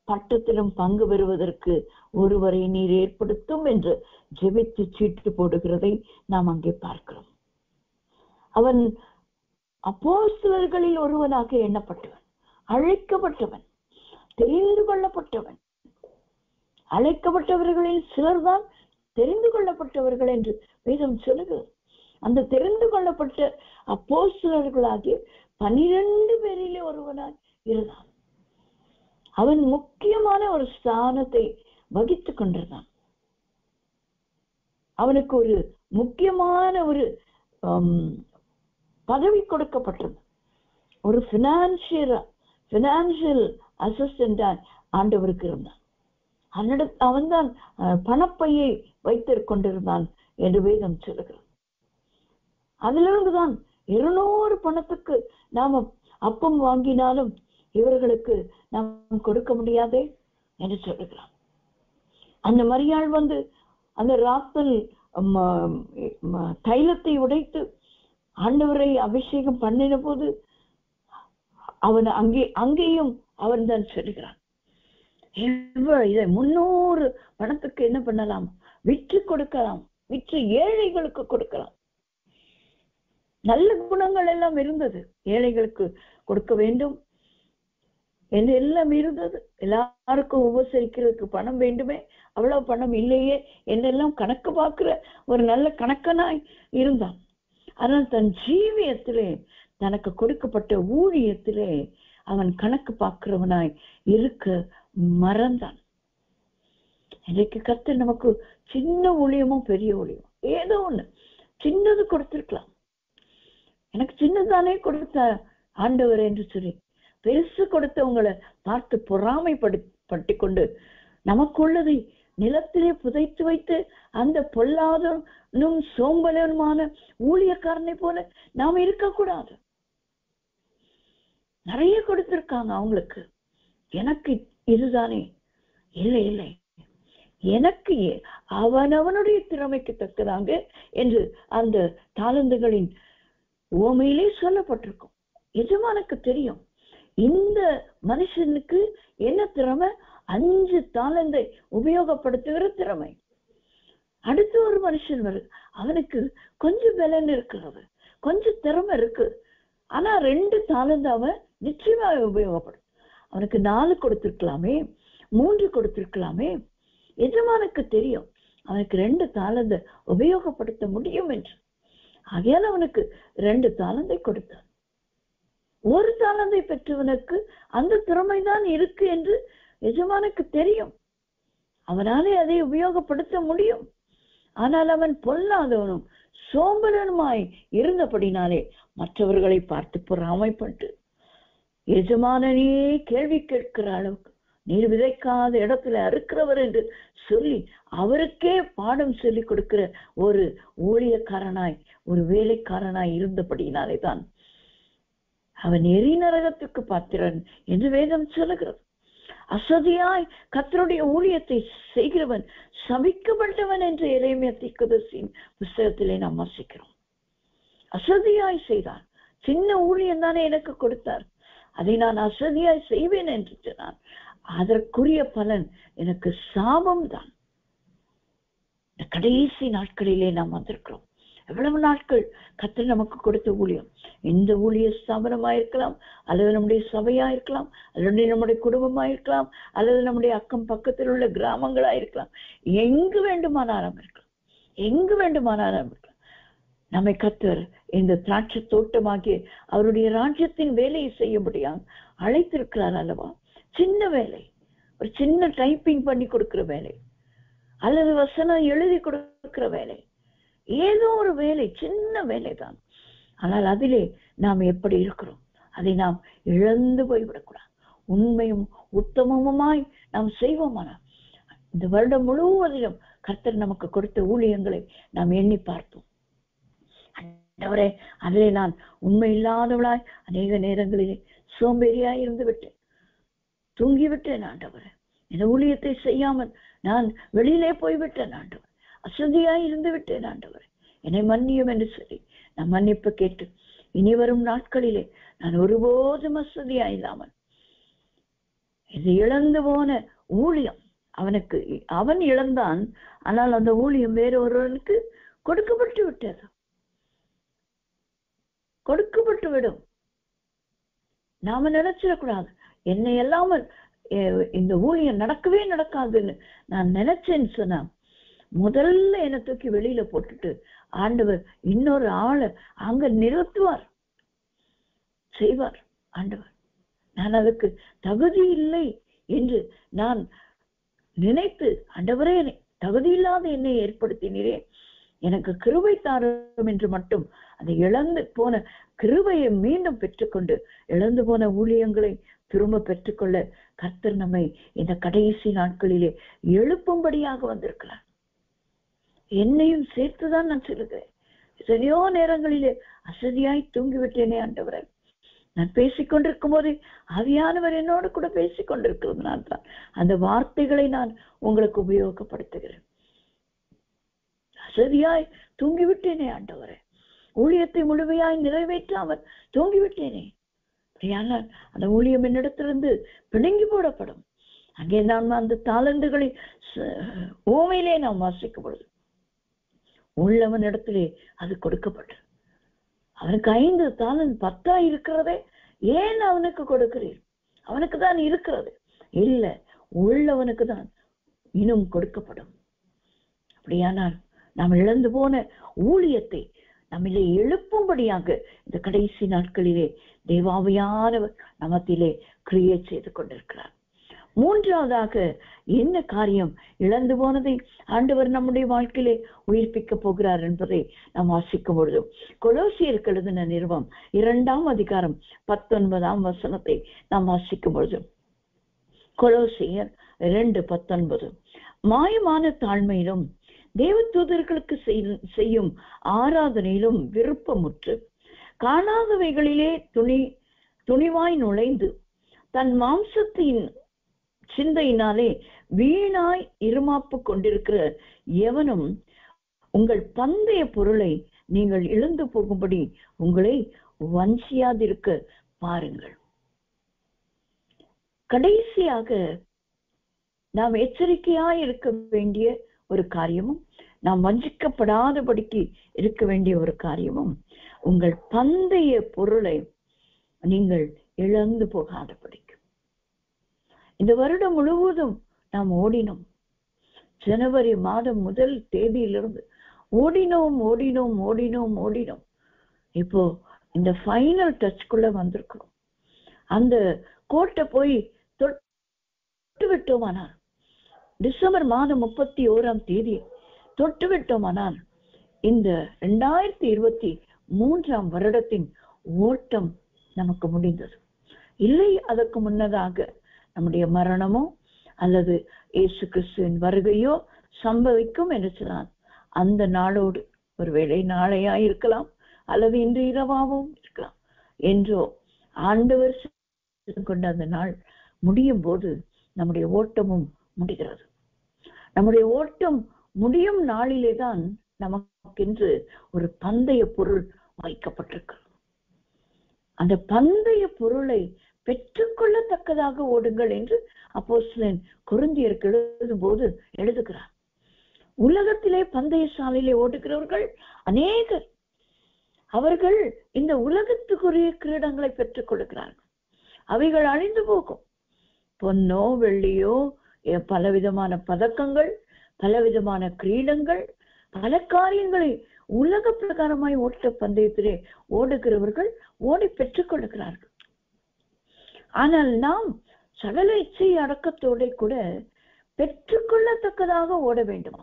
பட்டத்திலும் பங்கு பெறுவதற்கு ஒருவரை நீர் ஏற்படுத்தும் என்று ஜெபித்து சீட்டு போடுகிறதை நாம் அங்கே பார்க்கிறோம். அவன் அப்போஸ்தலர்களில் ஒருவனாக எண்ணப்பட்டவன், அழைக்கப்பட்டவன், தெரிந்து கொள்ளப்பட்டவன். அழைக்கப்பட்டவர்களில் சிலர்தான் தெரிந்து கொள்ளப்பட்டவர்கள் என்று வேதம் சொல்லுகிறது. அந்த தெரிந்து கொள்ளப்பட்ட அப்போஸ்தலர்களாகிய 12 பேரிலே ஒருவனாய் இருந்தான். அவன் முக்கியமான ஒரு ஸ்தானத்தை வகித்துக் கொண்டிருந்தான். அவனுக்கு ஒரு முக்கியமான ஒரு பதவி கொடுக்கப்பட்டது. ஒரு பினான்சியல் அசிஸ்டண்டா ஆண்டவருக்கு இருந்தான். அவன்தான் பணப்பையை வைத்துக் கொண்டிருந்தான் என்று வேதம் சொல்லுகிறது. அதிலிருந்துதான் 200 பணத்துக்கு நாம அப்பம் வாங்கினாலும் இவர்களுக்கு நாம் கொடுக்க முடியாதே என்று சொல்லுகிறான். அந்த மரியாள் அந்த ராத்தல் தைலத்தை உடைத்து ஆண்டவரை அபிஷேகம் பண்ணின போது அவன் அங்கேயும் அவன் தான் சொல்லுகிறான், இதை 300 பணத்துக்கு என்ன பண்ணலாம், விற்று கொடுக்கலாம், விற்று ஏழைகளுக்கு கொடுக்கலாம். நல்ல குணங்கள் எல்லாம் இருந்தது, ஏழைகளுக்கு கொடுக்க வேண்டும் என்று எல்லாம் இருந்தது. எல்லாருக்கும் உபசரிக்கிறதுக்கு பணம் வேண்டுமே, அவ்வளவு பணம் இல்லையே என்றெல்லாம் கணக்கு பார்க்கிற ஒரு நல்ல கணக்கனாய் இருந்தான். ஆனால் தன் ஜீவியத்திலே தனக்கு கொடுக்கப்பட்ட ஊழியத்திலே அவன் கணக்கு பார்க்கிறவனாய் இருக்க மறந்தான். இன்றைக்கு கர்த்தர் நமக்கு சின்ன ஊழியமும் பெரிய ஊழியம் ஏதோ ஒண்ணு சின்னது கொடுத்திருக்கலாம். எனக்கு சின்னதானே கொடுத்த ஆண்டவர் என்று சொல்லி பெருசு கொடுத்தவங்களை பார்த்து பொறாமைப்பட்டு கொண்டு நமக்குள்ளதை நிலத்திலே புதைத்து வைத்து அந்த பொல்லாதனும் சோம்பலனுமான ஊழியக்காரனை போல நாம இருக்கக்கூடாது. நிறைய கொடுத்திருக்காங்க அவங்களுக்கு, எனக்கு இதுதானே, இல்லை இல்லை, எனக்கு அவனவனுடைய திறமைக்கு தக்கதாங்க என்று அந்த தாளந்துகளின் உவமையிலே சொல்லப்பட்டிருக்கும். எஜமானுக்கு தெரியும் இந்த மனுஷனுக்கு என்ன திறமை, 5 தாளந்தை உபயோகப்படுத்துகிற திறமை. அடுத்து ஒரு மனுஷன் வருது, அவனுக்கு கொஞ்சம் பலன் இருக்கிறது, கொஞ்சம் திறமை இருக்கு, ஆனா 2 தாளந்து அவன் நிச்சயமா உபயோகப்படும். அவனுக்கு 4 கொடுத்திருக்கலாமே, 3 கொடுத்திருக்கலாமே. எஜமானுக்கு தெரியும் அவனுக்கு 2 தாளந்தை உபயோகப்படுத்த முடியும் என்று. ஆகையால் அவனுக்கு 2 தாளந்தை கொடுத்தான். 1 தாளந்தை பெற்றவனுக்கு அந்த திறமைதான் இருக்கு என்று எஜமானுக்கு தெரியும், அவனாலே அதை உபயோகப்படுத்த முடியும். ஆனால் அவன் பொல்லாதவனும் சோம்பலனுமாய் இருந்தபடினாலே மற்றவர்களை பார்த்து பொறாமைப்பட்டு எஜமானனையே கேள்வி கேட்கிற அளவுக்கு, நீர் விதைக்காத இடத்துல அறுக்கிறவர் என்று சொல்லி அவருக்கே பாடம் சொல்லி கொடுக்கிற ஒரு ஊழியக்காரனாய், ஒரு வேலைக்காரனாய் இருந்தபடினாலே தான் அவன் எரி நரகத்துக்கு பாத்திரன் என்று வேதம் சொல்லுகிறது. அசதியாய் கர்த்தருடைய ஊழியத்தை செய்கிறவன் சபிக்கப்பட்டவன் என்று எரேமியா தீர்க்கதரிசியின் புஸ்தகத்திலே நாம் வாசிக்கிறோம். அசதியாய் செய்தான். சின்ன ஊழியம் தானே எனக்கு கொடுத்தார், அதை நான் அசதியாய் செய்வேன் என்று சொன்னான். அதற்குரிய பலன் எனக்கு சாபம் தான். இந்த கடைசி நாட்களிலே நாம் வந்திருக்கிறோம். எவ்வளவு நாட்கள் கர்த்தர் நமக்கு கொடுத்த ஊழியம், இந்த ஊழிய ஸ்தாபனமா இருக்கலாம், அல்லது நம்முடைய சபையா இருக்கலாம், அல்லது நம்முடைய குடும்பமா இருக்கலாம், அல்லது நம்முடைய அக்கம் பக்கத்தில் உள்ள கிராமங்களா இருக்கலாம், எங்கு வேண்டுமானாலும் இருக்கலாம், எங்கு வேண்டுமானாலும் இருக்கலாம். நம்மை கர்த்தர் இந்த திராட்சை தோட்டமாகிய அவருடைய ராஜ்யத்தின் வேலையை செய்யும்படியாக அழைத்திருக்கிறார் அல்லவா. சின்ன வேலை, ஒரு சின்ன டைப்பிங் பண்ணி கொடுக்கிற வேலை, அல்லது வசனம் எழுதி கொடுக்கிற வேலை, ஏதோ ஒரு வேலை, சின்ன வேலை தான். ஆனால் அதிலே நாம் எப்படி இருக்கிறோம், அதை நாம் இழந்து போய்விடக்கூடாது. உண்மையும் உத்தமமுமாய் நாம் செய்வோமானால் இந்த வருடம் முழுவதிலும் கர்த்தர் நமக்கு கொடுத்த ஊழியங்களை நாம் எண்ணி பார்ப்போம். ஆண்டவரே, அதிலே நான் உண்மை இல்லாதவளாய் அநேக நேரங்களிலே சோம்பேறியாய் இருந்து விட்டேன், தூங்கிவிட்டேன் ஆண்டவரே. இந்த ஊழியத்தை செய்யாமல் நான் வெளியிலே போய்விட்டேன் ஆண்டவர், அசதியாய் இருந்து விட்டேன் ஆண்டவர், என்னை மன்னியும் என்று சொல்லி நான் மன்னிப்பு கேட்டு இனி வரும் நாட்களிலே நான் ஒருபோதும் அசதியா இல்லாமல் இது இழந்து போன ஊழியம், அவன் இழந்தான், ஆனால் அந்த ஊழியம் வேற ஒருவனுக்கு கொடுக்கப்பட்டு விட்டது, கொடுக்கப்பட்டு விடும். நாம நினைச்சிடக்கூடாது என்னை இல்லாமல் இந்த ஊழியம் நடக்கவே நடக்காதுன்னு நான் நினைச்சேன்னு சொன்னா முதல்ல என்னை தூக்கி வெளியில போட்டுட்டு ஆண்டவர் இன்னொரு ஆளை அங்க நிறுத்துவார், செய்வார் ஆண்டவர். நான் அதுக்கு தகுதி இல்லை என்று நான் நினைத்து, ஆண்டவரே தகுதி இல்லாத என்னை ஏற்படுத்தினீரே, எனக்கு கிருபை தாரும் என்று மட்டும் அதை இழந்து போன கிருபையை மீண்டும் பெற்றுக்கொண்டு இழந்து போன ஊழியங்களை திரும்ப பெற்றுக்கொள்ள கர்த்தர் நம்மை இந்த கடைசி நாட்களிலே எழுப்பும்படியாக வந்திருக்கிறார். என்னையும் சேர்த்துதான் நான் சொல்லுகிறேன். எத்தனையோ நேரங்களிலே அசதியாய் தூங்கிவிட்டேனே ஆண்டவரே. நான் பேசிக்கொண்டிருக்கும் போது ஆவியானவர் என்னோடு கூட பேசிக்கொண்டிருக்கிறதுனால தான் அந்த வார்த்தைகளை நான் உங்களுக்கு உபயோகப்படுத்துகிறேன். அசதியாய் தூங்கிவிட்டேனே ஆண்டவரே, ஊழியத்தை முழுமையாய் நிறைவேற்றாமல் தூங்கிவிட்டேனே. அப்படியானால் அந்த ஊழியம் என்னிடத்திலிருந்து பிடுங்கி போடப்படும். அங்கே நாம் அந்த தாளந்துகளை ஓமையிலே நாம் வாசிக்கும் பொழுது உள்ளவன் இடத்திலே அது கொடுக்கப்பட்டது. அவனுக்கு 5 தாளந்து 10 இருக்கிறதே, ஏன் அவனுக்கு கொடுக்கிறீர்? அவனுக்கு தான் இருக்கிறது. இல்ல, உள்ளவனுக்கு தான் இன்னும் கொடுக்கப்படும். அப்படியானால் நாம் இழந்து போன ஊழியத்தை நம்மிலே எழுப்பும்படியாக இந்த கடைசி நாட்களிலே தேவாவியானவர் நமத்திலே கிரியேட் செய்து கொண்டிருக்கிறார். மூன்றாவதாக என்ன காரியம் இழந்து போனதை ஆண்டவர் நம்முடைய வாழ்க்கையிலே உயிர்ப்பிக்க போகிறார் என்பதை நாம் வாசிக்கும் பொழுது கொலோசியருக்கு எழுதின நிருபம் 2ஆம் அதிகாரம் 19ஆம் வசனத்தை நாம் வாசிக்கும் பொழுது, கொலோசியர் 2:19, மாயமான தாழ்மையிலும் தேவதூதர்களுக்கு செய்யும் ஆராதனையிலும் விருப்பமுற்று காணாதவைகளிலே துணிவாய் நுழைந்து தன் மாம்சத்தின் சிந்தையினாலே வீணாய் இருமாப்பு கொண்டிருக்கிற எவனும் உங்கள் பந்தய பொருளை நீங்கள் இழந்து போகும்படி உங்களை வஞ்சியாதிருக்க பாருங்கள். கடைசியாக நாம் எச்சரிக்கையாய் இருக்க வேண்டிய ஒரு காரியமும், நாம் வஞ்சிக்கப்படாதபடிக்கு இருக்க வேண்டிய ஒரு காரியமும், உங்கள் பந்தய பொருளை நீங்கள் இழந்து போகாதபடிக்கு. இந்த வருடம் முழுவதும் நாம் ஓடினோம். ஜனவரி மாதம் முதல் தேதியிலிருந்து ஓடினோம். இப்போ இந்த ஃபைனல் டச்க்குள்ள வந்திருக்கிறோம். அந்த கோட்டை போய் தொட்டு விட்டோமானால், டிசம்பர் மாதம் 31ஆம் தேதி தொட்டு விட்டோமானால் இந்த 2023ஆம் வருடத்தின் ஓட்டம் நமக்கு முடிந்தது. இல்லை, அதற்கு முன்னதாக நம்முடைய மரணமோ அல்லது இயேசு கிறிஸ்துவின் வருகையோ சம்பவிக்கும் என்று சொன்னார். அந்த நாளோடு, ஒருவேளை நாளையா இருக்கலாம் அல்லது இன்று இரவாகவும் இருக்கலாம் என்றோ, ஆண்டவர் கொண்ட அந்த நாள் முடியும் போது நம்முடைய ஓட்டமும் முடிகிறது. நம்முடைய ஓட்டம் முடியும் நாளிலே தான் நமக்கென்று ஒரு பந்தய பொருள் வைக்கப்பட்டிருக்கிறது. அந்த பந்தய பொருளை பெற்றுக்கொள்ளத்தக்கதாக ஓடுங்கள் என்று அப்போஸ்தலன் கொரிந்தியருக்கு எழுதும் போது எழுதுகிறார். உலகத்திலே பந்தய சாலையிலே ஓடுகிறவர்கள் அநேகர். அவர்கள் இந்த உலகத்துக்குரிய கிரீடங்களை பெற்றுக் கொள்கிறார்கள். அவைகள் அழிந்து போகும். பொன்னோ வெள்ளியோ, பலவிதமான பதக்கங்கள், பலவிதமான கிரீடங்கள், பல காரியங்களை உலக பிரகாரமாய் ஓட்ட பந்தயத்திலே ஓடுகிறவர்கள் ஓடி பெற்றுக் கொள்கிறார்கள். ஆனால் நாம் சகல இச்சை அடக்கத்தோட கூட பெற்றுக்கொள்ளத்தக்கதாக ஓட வேண்டுமா?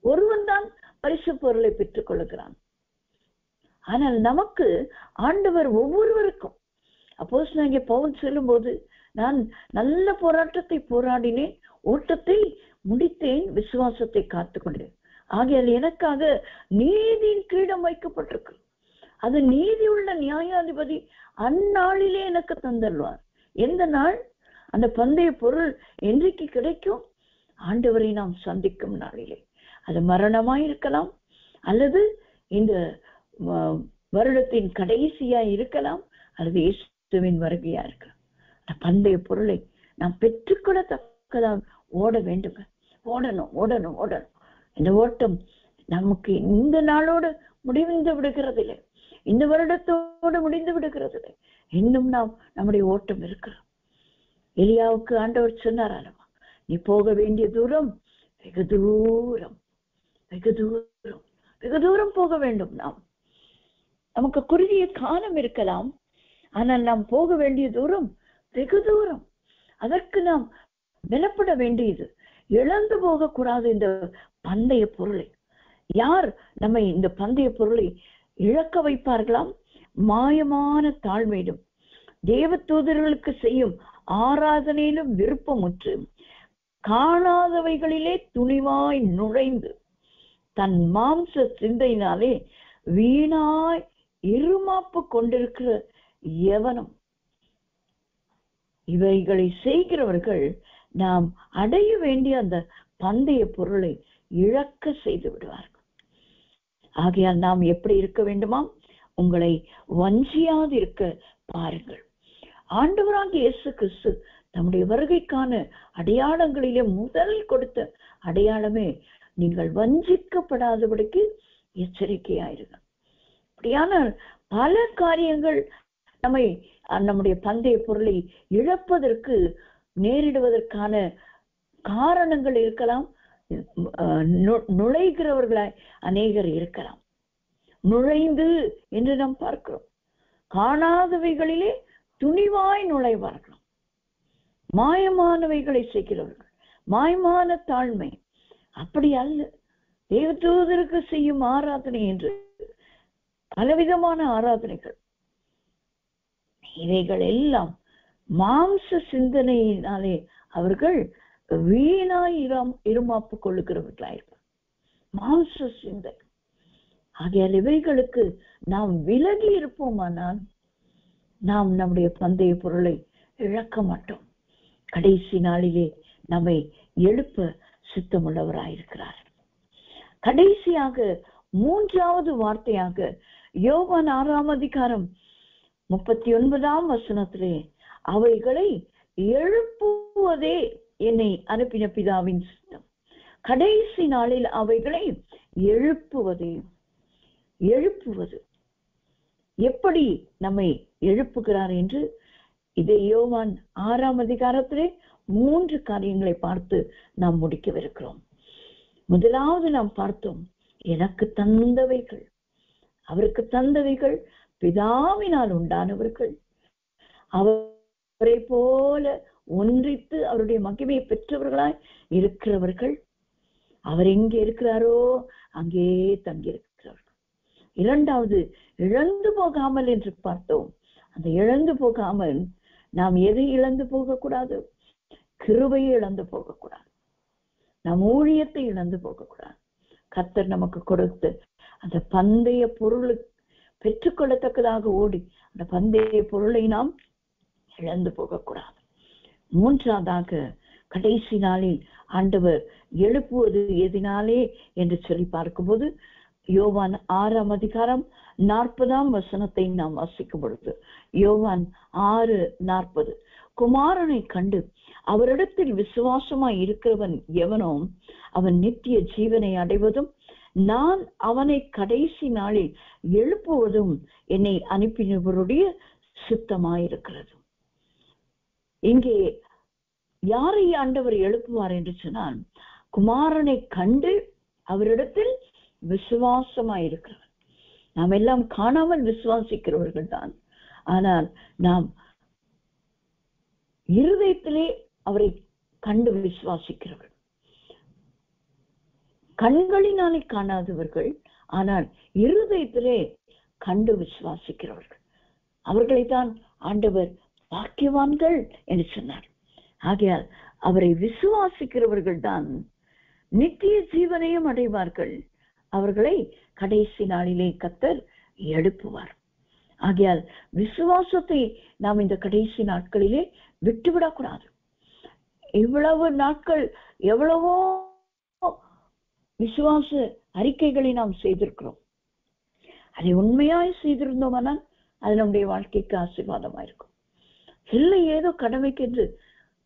ஒருவன் தான் பரிசு பொருளை பெற்றுக் கொள்கிறான். ஆனால் நமக்கு ஆண்டவர் ஒவ்வொருவருக்கும், அப்போஸ்தலனாகிய பவுல் சொல்லும் போது, நான் நல்ல போராட்டத்தை போராடினேன், ஓட்டத்தை முடித்தேன், விசுவாசத்தை காத்துக்கொண்டேன், ஆகையால் எனக்காக நீதியின் கிரீடம் வைக்கப்பட்டிருக்கு. அது நீதி உள்ள நியாயாதிபதி அந்நாளிலே எனக்கு தந்தல்வார். எந்த நாள்? அந்த பந்தய பொருள் என்றைக்கு கிடைக்கும்? ஆண்டவரை நாம் சந்திக்கும் நாளிலே. அது மரணமாய் இருக்கலாம், அல்லது இந்த வருடத்தின் கடைசியா இருக்கலாம், அல்லது இயேசுவின் வருகையா இருக்கலாம். அந்த பந்தய பொருளை நாம் பெற்றுக்கொள்ளத்தக்கதாக ஓட வேண்டும். ஓடணும். இந்த ஓட்டம் நமக்கு இந்த நாளோடு முடிந்து விடுகிறதில்லை, இந்த வருடத்தோடு முடிந்து விடுகிறதில்லை. இன்னும் நாம் நம்முடைய ஓட்டம் இருக்கிறோம். எலியாவுக்கு ஆண்டவர் சொன்னார் அல்லவா, நீ போக வேண்டிய தூரம் வெகு தூரம் போக வேண்டும். நமக்கு குறுகிய காலம் இருக்கலாம், ஆனால் நாம் போக வேண்டிய தூரம் வெகு தூரம். அதற்கு நாம் பலப்பட வேண்டியது. இழந்து போகக்கூடாது இந்த பந்தய பொருளை. யார் நம்மை இந்த பந்தய பொருளை இழக்க வைப்பார்களாம்? மாயமான தாழ்மையிலும் தேவ தூதர்களுக்கு செய்யும் ஆராதனையிலும் விருப்பமுற்று காணாதவைகளிலே துணிவாய் நுழைந்து தன் மாம்ச சிந்தையினாலே வீணாய் இருமாப்பு கொண்டிருக்கிற எவனும். இவைகளை செய்கிறவர்கள் நாம் அடைய வேண்டிய அந்த பந்தய பொருளை இழக்க செய்து விடுவார்கள். ஆகையால் நாம் எப்படி இருக்க வேண்டுமாம்? உங்களை வஞ்சியாது இருக்க பாருங்கள். ஆண்டவராகிய இயேசு கிறிஸ்து நம்முடைய வருகைக்கான அடையாளங்களிலே முதல் கொடுத்த அடையாளமே நீங்கள் வஞ்சிக்கப்படாதபடிக்கு எச்சரிக்கையாயிருங்கள். அப்படியான பல காரியங்கள் நம்முடைய பந்தய பொருளை இழப்பதற்கு நேரிடுவதற்கான காரணங்கள் இருக்கலாம். நுழைகிறவர்களாய் அநேகர் இருக்கலாம். நுழைந்து என்று நாம் பார்க்கிறோம். காணாதவைகளிலே துணிவாய் நுழைவார்களாம். மாயமானவைகளை செய்கிறவர்கள், மாயமான தாழ்மை. அப்படி அல்ல. தேவதூதருக்கு செய்யும் ஆராதனை என்று பலவிதமான ஆராதனைகள், இவைகள் எல்லாம் மாம்ச சிந்தனையினாலே அவர்கள் வீணாய் இருமாப்பு கொள்ளுகிறவர்களாயிருப்பார். மாம்ச சிந்தனை. ஆகையால் இவைகளுக்கு நாம் விலகி இருப்போமானால் நாம் நம்முடைய பந்தய பொருளை இழக்க மாட்டோம். கடைசி நாளிலே நம்மை எழுப்ப சித்தமுள்ளவராயிருக்கிறார். கடைசியாக மூன்றாவது வார்த்தையாக யோவான் 6ஆம் அதிகாரம் 39ஆம் வசனத்திலே அவைகளை எழுப்புவதே என்னை அனுப்பின பிதாவின் சித்தம். கடைசி நாளில் அவைகளை எழுப்புவது எப்படி நம்மை எழுப்புகிறார் என்று இதை யோவான் 6ஆம் அதிகாரத்திலே 3 காரியங்களை பார்த்து நாம் முடிக்கவிருக்கிறோம். முதலாவது நாம் பார்த்தோம், எனக்கு தந்தவைகள், அவருக்கு தந்தவைகள் பிதாவினால் உண்டானவர்கள், அவரை போல ஒன்றித்து அவருடைய மகிமையை பெற்றவர்களாய் இருக்கிறவர்கள். அவர் எங்கே இருக்கிறாரோ அங்கே தங்கியிருக்கிறார்கள். இரண்டாவது, இழந்து போகாமல் என்று பார்த்தோம். அந்த இழந்து போகாமல் நாம் எதை இழந்து போகக்கூடாது? கிருபையை இழந்து போகக்கூடாது. நம் ஊழியத்தை இழந்து போகக்கூடாது. கர்த்தர் நமக்கு கொடுத்து அந்த பந்தய பொருளை பெற்றுக்கொள்ளத்தக்கதாக ஓடி அந்த பந்தய பொருளை நாம் இழந்து போகக்கூடாது. மூன்றாவதாக கடைசி நாளில் ஆண்டவர் எழுப்புவது எதினாலே என்று சொல்லி பார்க்கும்போது யோவான் 6ஆம் அதிகாரம் 40ஆம் வசனத்தை நாம் வாசிக்கும் பொழுது, யோவான் 6:40, குமாரனை கண்டு அவரிடத்தில் விசுவாசமாய் இருக்கிறவன் எவனோ அவன் நித்திய ஜீவனை அடைவதும் நான் அவனை கடைசி நாளில் எழுப்புவதும் என்னை அனுப்பினவருடைய சித்தமாயிருக்கிறது. இங்கே யாரை ஆண்டவர் எழுப்புவார் என்று சொன்னால், குமாரனை கண்டு அவரிடத்தில் விசுவாசமாயிருக்கிறவர். நாம் எல்லாம் காணாமல் விசுவாசிக்கிறவர்கள் தான். ஆனால் நாம் இருதயத்திலே அவரை கண்டு விசுவாசிக்கிறவர்கள். கண்களினாலே காணாதவர்கள், ஆனால் இருதயத்திலே கண்டு விசுவாசிக்கிறவர்கள். அவர்களைத்தான் ஆண்டவர் பாக்கியவான்கள் என்று சொன்னார். ஆகையால் அவரை விசுவாசிக்கிறவர்கள் தான் நித்திய ஜீவனையும் அடைவார்கள். அவர்களை கடைசி நாளிலே கர்த்தர் எழுப்புவார். ஆகையால் விசுவாசத்தை நாம் இந்த கடைசி நாட்களிலே விட்டுவிடக்கூடாது. இவ்வளவு நாட்கள் எவ்வளவோ விசுவாச அறிக்கைகளை நாம் செய்திருக்கிறோம். அதை உண்மையாய் செய்திருந்தோமானால் அது நம்முடைய வாழ்க்கைக்கு ஆசீர்வாதமாயிருக்கும். இல்லை, ஏதோ கடமைக்கு என்று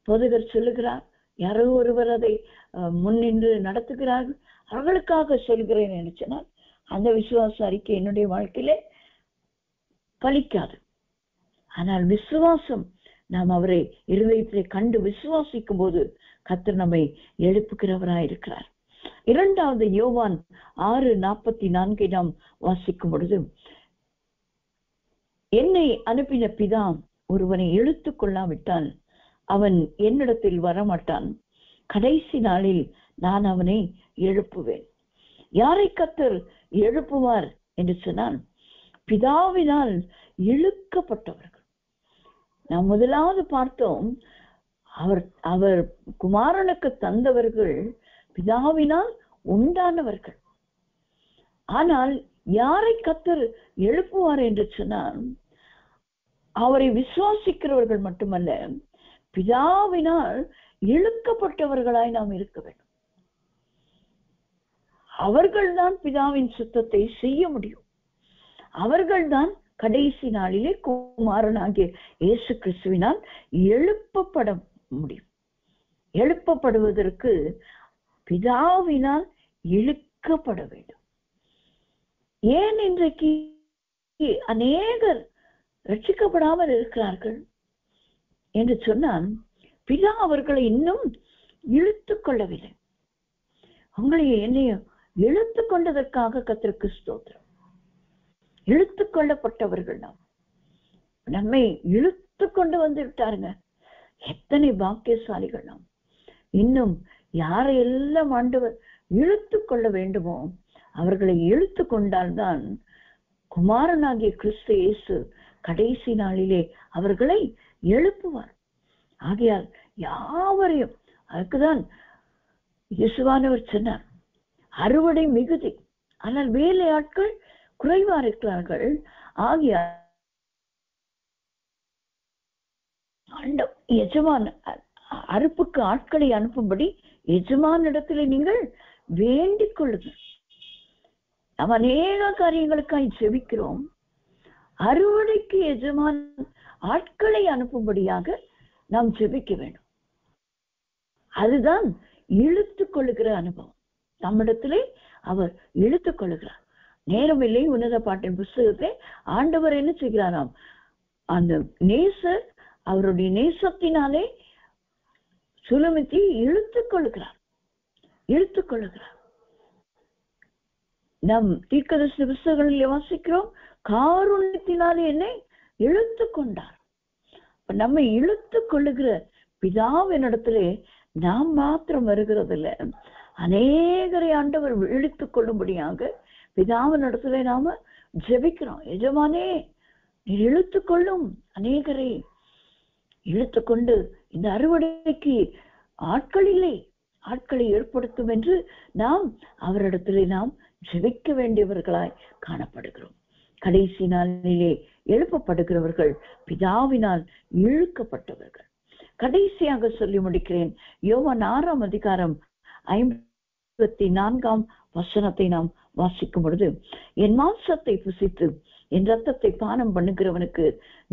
போதகர் சொல்லுகிறார், யாரோ ஒருவர் அதை முன்னின்று நடத்துகிறார்கள், அவர்களுக்காக சொல்கிறேன் நினைச்சனால் அந்த விசுவாச அறிக்கை என்னுடைய வாழ்க்கையிலே பலிக்காது. ஆனால் விசுவாசம், நாம் அவரை இருதயத்திலே கண்டு விசுவாசிக்கும் போது கர்த்தர் நம்மை எழுப்புகிறவராயிருக்கிறார். இரண்டாவது யோவான் 6:44 நாம் வாசிக்கும் பொழுது, என்னை அனுப்பின பிதா ஒருவனை இழுத்து கொள்ளாவிட்டால் அவன் என்னிடத்தில் வரமாட்டான். கடைசி நாளில் நான் அவனை எழுப்புவேன். யாரை கர்த்தர் எழுப்புவார் என்று சொன்னால், பிதாவினால் இழுக்கப்பட்டவர்கள். நாம் முதலாவது பார்த்தோம், அவர் குமாரனுக்கு தந்தவர்கள் பிதாவினால் உண்டானவர்கள். ஆனால் யாரை கர்த்தர் எழுப்புவார் என்று சொன்னால், அவரை விசுவாசிக்கிறவர்கள் மட்டுமல்ல, பிதாவினால் இழுக்கப்பட்டவர்களாய் நாம் இருக்க வேண்டும். அவர்கள்தான் பிதாவின் சுத்தத்தை செய்ய முடியும். அவர்கள்தான் கடைசி நாளிலே குமாரனாகிய இயேசு கிறிஸ்துவினால் எழுப்பப்பட முடியும். எழுப்பப்படுவதற்கு பிதாவினால் இழுக்கப்பட வேண்டும். ஏன் இன்றைக்கு அநேகர் ரட்சிக்கப்படாமல் இருக்கிறார்கள் என்று சொன்னால், பிதா அவர்களை இன்னும் இழுத்து கொள்ளவில்லை. உங்களை என்னையும் இழுத்து கொண்டதற்காக கர்த்தருக்கு ஸ்தோத்திரம். இழுத்து கொள்ளப்பட்டவர்கள் நாம். நம்மை இழுத்து கொண்டு வந்து விட்டாருங்க. எத்தனை பாக்கியசாலிகள் நாம். இன்னும் யாரையெல்லாம் ஆண்டவர் இழுத்து கொள்ள வேண்டுமோ அவர்களை இழுத்து கொண்டால்தான் குமாரனாகிய கிறிஸ்து இயேசு கடைசி நாளிலே அவர்களை எழுப்புவார். ஆகையால் யாவரையும், அதுக்குதான் இயேசுவானவர் சொன்னார், அறுவடை மிகுதி, ஆனால் வேலையாட்கள் குறைவா இருக்கிறார்கள். ஆகையால் எஜமான் அறுப்புக்கு ஆட்களை அனுப்பும்படி எஜமான இடத்துல நீங்கள் வேண்டிக் கொள்ளுங்கள். நாம் அநேக காரியங்களுக்காக செபிக்கிறோம். அறுவடைக்கு எஜமான் ஆட்களை அனுப்பும்படியாக நாம் செபிக்க வேண்டும். அதுதான் இழுத்து கொள்ளுகிற அனுபவம். நம்மிடத்திலே அவர் இழுத்துக் கொள்ளுகிறார். நேரமில்லை உன்னத பாட்டின் புஸ்தகத்தை ஆண்டவர் என்ன செய்கிறாராம், அந்த நேசர் அவருடைய நேசத்தினாலே சுலமித்தி இழுத்துக் கொள்ளுகிறார். நம் தீர்க்கதரிசன புஸ்தகங்களில் வாசிக்கிறோம், காருண்யத்தினாலே என்னை இழுத்து கொண்டார். நம்மை இழுத்து கொள்ளுகிற பிதாவினிடத்திலே நாம் மாத்திரம் வருகிறதில்ல, அநேகரை ஆண்டவர் இழுத்துக் கொள்ளும்படியாக பிதாவினிடத்திலே நாம ஜெபிக்கிறோம். எஜமானே நீர் இழுத்து கொள்ளும், அநேகரை இழுத்து கொண்டு இந்த அறுவடைக்கு ஆட்கள் இல்லை, ஆட்களை ஏற்படுத்தும் என்று நாம் அவரிடத்திலே நாம் ஜெபிக்க வேண்டியவர்களாய் காணப்படுகிறோம். கடைசி நாளிலே எழுப்பப்படுகிறவர்கள் பிதாவினால் இழுக்கப்பட்டவர்கள். கடைசியாக சொல்லி முடிக்கிறேன். யோவான் 6ஆம் அதிகாரம் 54ஆம் வசனத்தை நாம் வாசிக்கும் பொழுது, என் மாம்சத்தை புசித்து என் ரத்தத்தை பானம் பண்ணுகிறவனுக்கு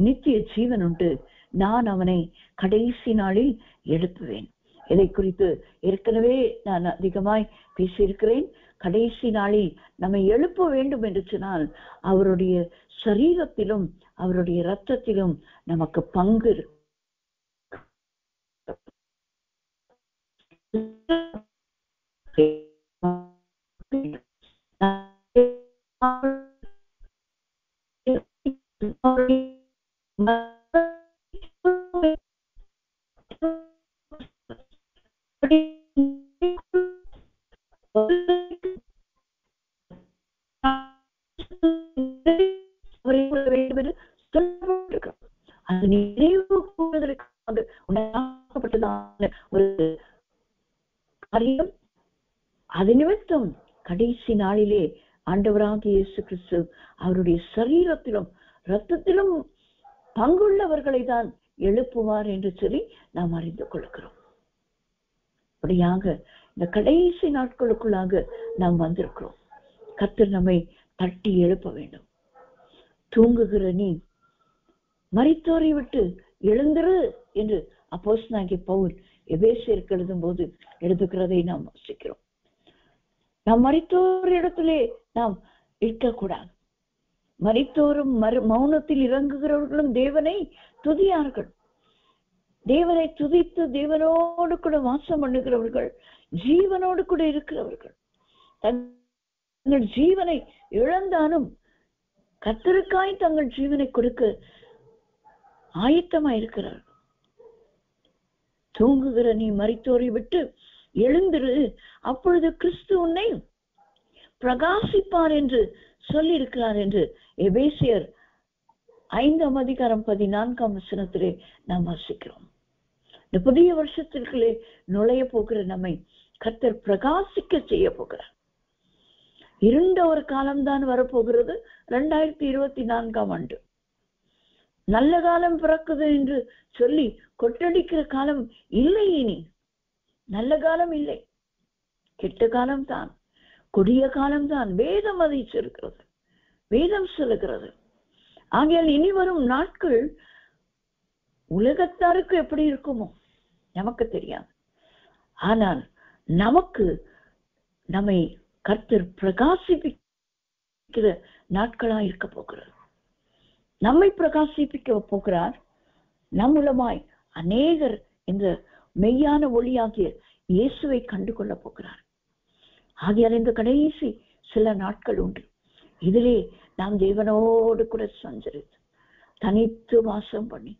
நித்திய ஜீவன் உண்டு, நான் அவனை கடைசி நாளில் எழுப்புவேன். இதை குறித்து ஏற்கனவே நான் அதிகமாய் பேசியிருக்கிறேன். கடைசி நாளில் நம்மை எழுப்ப வேண்டும் என்று சொன்னால் அவருடைய சரீரத்திலும் அவருடைய இரத்தத்திலும் நமக்கு பங்கு இருக்கு. அது நினைவு கூறுவதற்காக உண்டாக்கப்பட்டதான ஒரு காரியம். அது நிமித்தம் கடைசி நாளிலே ஆண்டவராகிய இயேசு கிறிஸ்து அவருடைய சரீரத்திலும் இரத்தத்திலும் பங்குள்ளவர்களை தான் எழுப்புவார் என்று சொல்லி நாம் அறிந்து கொள்கிறோம். அப்படியாக இந்த கடைசி நாட்களுக்குள்ளாக நாம் வந்திருக்கிறோம். கர்த்தர் நம்மை தட்டி எழுப்ப வேண்டும். தூங்குகிற நீ மரித்தோரை விட்டு எழுந்திரு என்று அப்போஸ்தலனாகிய பவுல் எபேசியருக்கு எழுதும் போது எழுதுகிறதை நாம் வாசிக்கிறோம். நாம் மரித்தோர் இடத்திலே நாம் இருக்கக்கூடாது. மரித்தோரும் மௌனத்தில் இறங்குகிறவர்களும் தேவனை துதியார்கள். தேவனை துதித்து தேவனோடு கூட வாசம் பண்ணுகிறவர்கள், ஜீவனோடு கூட இருக்கிறவர்கள், தங்கள் ஜீவனை இழந்தாலும் கர்த்தருக்காய் தங்கள் ஜீவனை கொடுக்க ஆயத்தமா இருக்கிறார். தூங்குகிற நீ மரித்தோரை விட்டு எழுந்திரு, அப்பொழுது கிறிஸ்து உன்னை பிரகாசிப்பார் என்று சொல்லி இருக்கிறார் என்று எபேசியர் 5:14 நாம் வாசிக்கிறோம். இந்த புதிய வருஷத்திற்குள்ளே நுழைய போகிற நம்மை கர்த்தர் பிரகாசிக்க செய்ய போகிறார். இருண்ட ஒரு காலம்தான் வரப்போகிறது. 2024 நல்ல காலம் பிறக்குது என்று சொல்லி கொட்டடிக்கிற காலம் இல்லை. இனி நல்ல காலம் இல்லை, கெட்ட காலம்தான், கொடிய காலம்தான். வேதம் அதை சொல்கிறது, வேதம் சொல்லுகிறது. ஆகையால் இனி வரும் நாட்கள் உலகத்தாருக்கு எப்படி இருக்குமோ நமக்கு தெரியாது. ஆனால் நமக்கு நம்மை கர்த்தர் பிரகாசிப்பிக்கிற நாட்களா இருக்க போகிறது. நம்மை பிரகாசிப்பிக்க போகிறார். நம் மூலமாய் அநேகர் இந்த மெய்யான ஒளியாகிய இயேசுவை கண்டு கொள்ள போகிறார். ஆகையால் இந்த கடைசி சில நாட்கள் உண்டு. இதிலே நாம் தேவனோடு கூட சஞ்சரித்து தனித்து வாசம் பண்ணி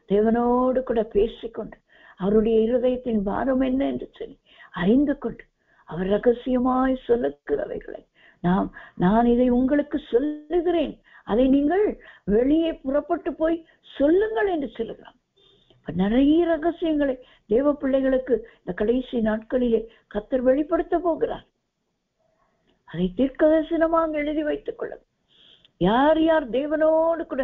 தேவனோடு கூட பேசிக்கொண்டு அவருடைய இருதயத்தின் பாரம் என்ன என்று சொல்லி அறிந்து கொண்டு அவர் ரகசியமாய் சொல்லுகிறவைகளை நான் இதை உங்களுக்கு சொல்லுகிறேன், அதை நீங்கள் வெளியே புறப்பட்டு போய் சொல்லுங்கள் என்று சொல்லுகிறான். நிறைய ரகசியங்களை தேவ பிள்ளைகளுக்கு இந்த கடைசி நாட்களிலே கர்த்தர் வெளிப்படுத்த போகிறார். அதை தீர்க்கதரிசனமாக எழுதி வைத்துக் கொள்ளுங்கள். யார் யார் தேவனோடு கூட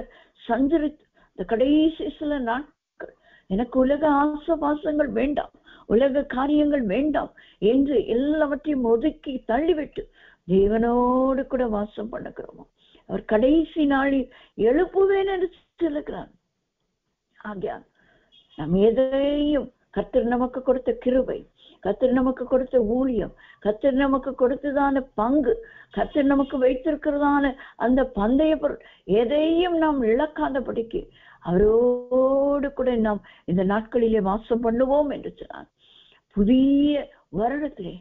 சஞ்சரித்து இந்த கடைசி சில நாட்கள் எனக்கு உலக ஆசபாசங்கள் வேண்டாம், உலக காரியங்கள் வேண்டாம் என்று எல்லாவற்றையும் ஒதுக்கி தள்ளிவிட்டு தேவனோடு கூட வாசம் பண்ணுகிறோமோ அவர் கடைசி நாளில் எழுப்புவேன் என்று சொல்லுகிறார். ஆகையால் நம் எதையும் கர்த்தர் நமக்கு கொடுத்த கிருபை, கர்த்தர் நமக்கு கொடுத்த ஊழியம், கர்த்தர் நமக்கு கொடுத்ததான பங்கு, கர்த்தர் நமக்கு வைத்திருக்கிறதான அந்த பந்தய பொருள் எதையும் நாம் இழக்காதபடிக்கு அவரோடு கூட நாம் இந்த நாட்களிலே வாசம் பண்ணுவோம் என்று சொன்னார். புதிய வருடத்திலே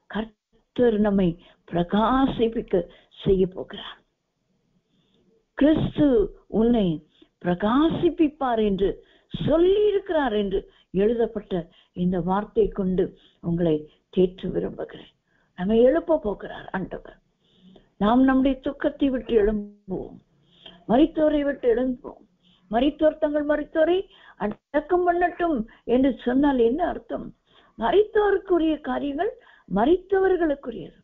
கர்த்தர் நம்மை பிரகாசிப்பிக்க செய்ய போகிறார். கிறிஸ்து உன்னை பிரகாசிப்பிப்பார் என்று சொல்லி இருக்கிறார் என்று எழுதப்பட்ட இந்த வார்த்தை கொண்டு உங்களை தேற்ற விரும்புகிறேன். நம்ம எழுப்ப போகிறார் ஆண்டவர். நாம் நம்முடைய துக்கத்தை விட்டு எழும்புவோம், மரித்தோரை விட்டு எழும்புவோம். மரித்தோர் தங்கள் மரித்தோரை அடக்கம் பண்ணட்டும் என்று சொன்னால் என்ன அர்த்தம்? மரித்தோருக்குரிய காரியங்கள் மரித்தவர்களுக்குரியது.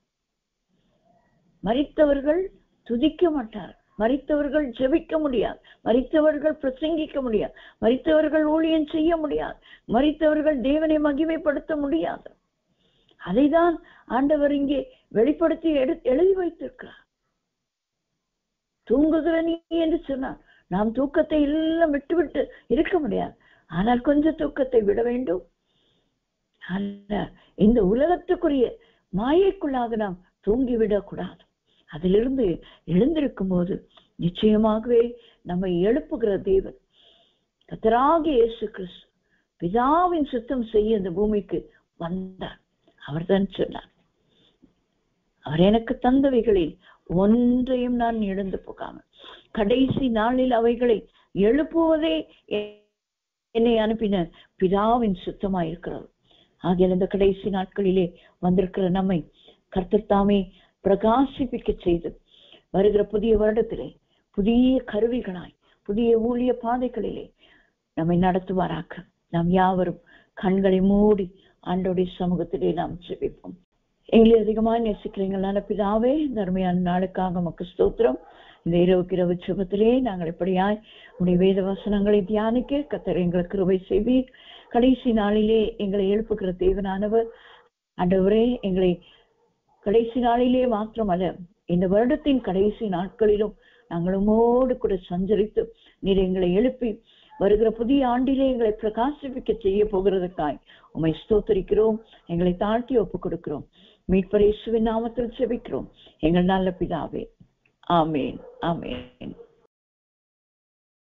மரித்தவர்கள் துதிக்க மாட்டார், மரித்தவர்கள் ஜெபிக்க முடியாது, மரித்தவர்கள் பிரசங்கிக்க முடியாது, மரித்தவர்கள் ஊழியம் செய்ய முடியாது, மரித்தவர்கள் தேவனை மகிமைப்படுத்த முடியாது. அதைதான் ஆண்டவர் இங்கே வெளிப்படுத்தி எழுதி வைத்திருக்கிறார். தூங்குகிற நீ என்று சொன்னார். நாம் தூக்கத்தை எல்லாம் விட்டு இருக்க முடியாது, ஆனால் கொஞ்சம் தூக்கத்தை விட வேண்டும். இந்த உலகத்துக்குரிய மாயைக்குள்ளாக நாம் தூங்கிவிடக் கூடாது. அதிலிருந்து எழுந்திருக்கும் போது நிச்சயமாகவே நம்மை எழுப்புகிற தேவன் கர்த்தராகிய இயேசு கிறிஸ்து பிதாவின் சுத்தம் செய்ய இந்த பூமிக்கு வந்தார். அவர் தான் சொன்னார், அவர் எனக்கு தந்தவைகளில் ஒன்றையும் நான் இழந்து போகாமல் கடைசி நாளில் அவைகளை எழுப்புவதே என்னை அனுப்பின பிதாவின் சுத்தமாயிருக்கிறது. ஆகிய இந்த கடைசி நாட்களிலே வந்திருக்கிற நம்மை கர்த்தர் தாமே பிரகாசிப்பிக்க செய்து வருகிற புதிய வருடத்திலே புதிய கருவிகளாய் புதிய ஊழிய பாதைகளிலே நம்மை நடத்துவாராக்க. நாம் யாவரும் கண்களை மூடி ஆண்டவருடைய சமூகத்திலே நாம் ஜெபிப்போம். எங்களை அதிகமாக நேசிக்கிறீங்க நல்ல பிதாவே, தர்மையான நாளுக்காக உமக்கு ஸ்தோத்திரம். இந்த இரவு ஜெபத்திலே நாங்கள் எப்படியாய் உடைய வேத வசனங்களை தியானிக்க கர்த்தர் எங்களுக்கு கிருபை செய்வீர். கடைசி நாளிலே எங்களை எழுப்புகிற தேவனானவர் ஆண்டவரே, எங்களை கடைசி நாளிலே மாத்திரமல்ல இந்த வருடத்தின் கடைசி நாட்களிலும் நாங்கள் உம்மோடு கூட சஞ்சரித்து நீர் எங்களை எழுப்பி வருகிற புதிய ஆண்டிலே எங்களை பிரகாசிப்பிக்க செய்ய போகிறதுக்காய் உம்மை ஸ்தோத்திரிக்கிறோம். எங்களை தாழ்த்தி ஒப்புக் கொடுக்கிறோம். மீட்பர் இயேசுவின் நாமத்தில் ஜெபிக்கிறோம் எங்கள் நல்ல பிதாவே. ஆமேன், ஆமேன்.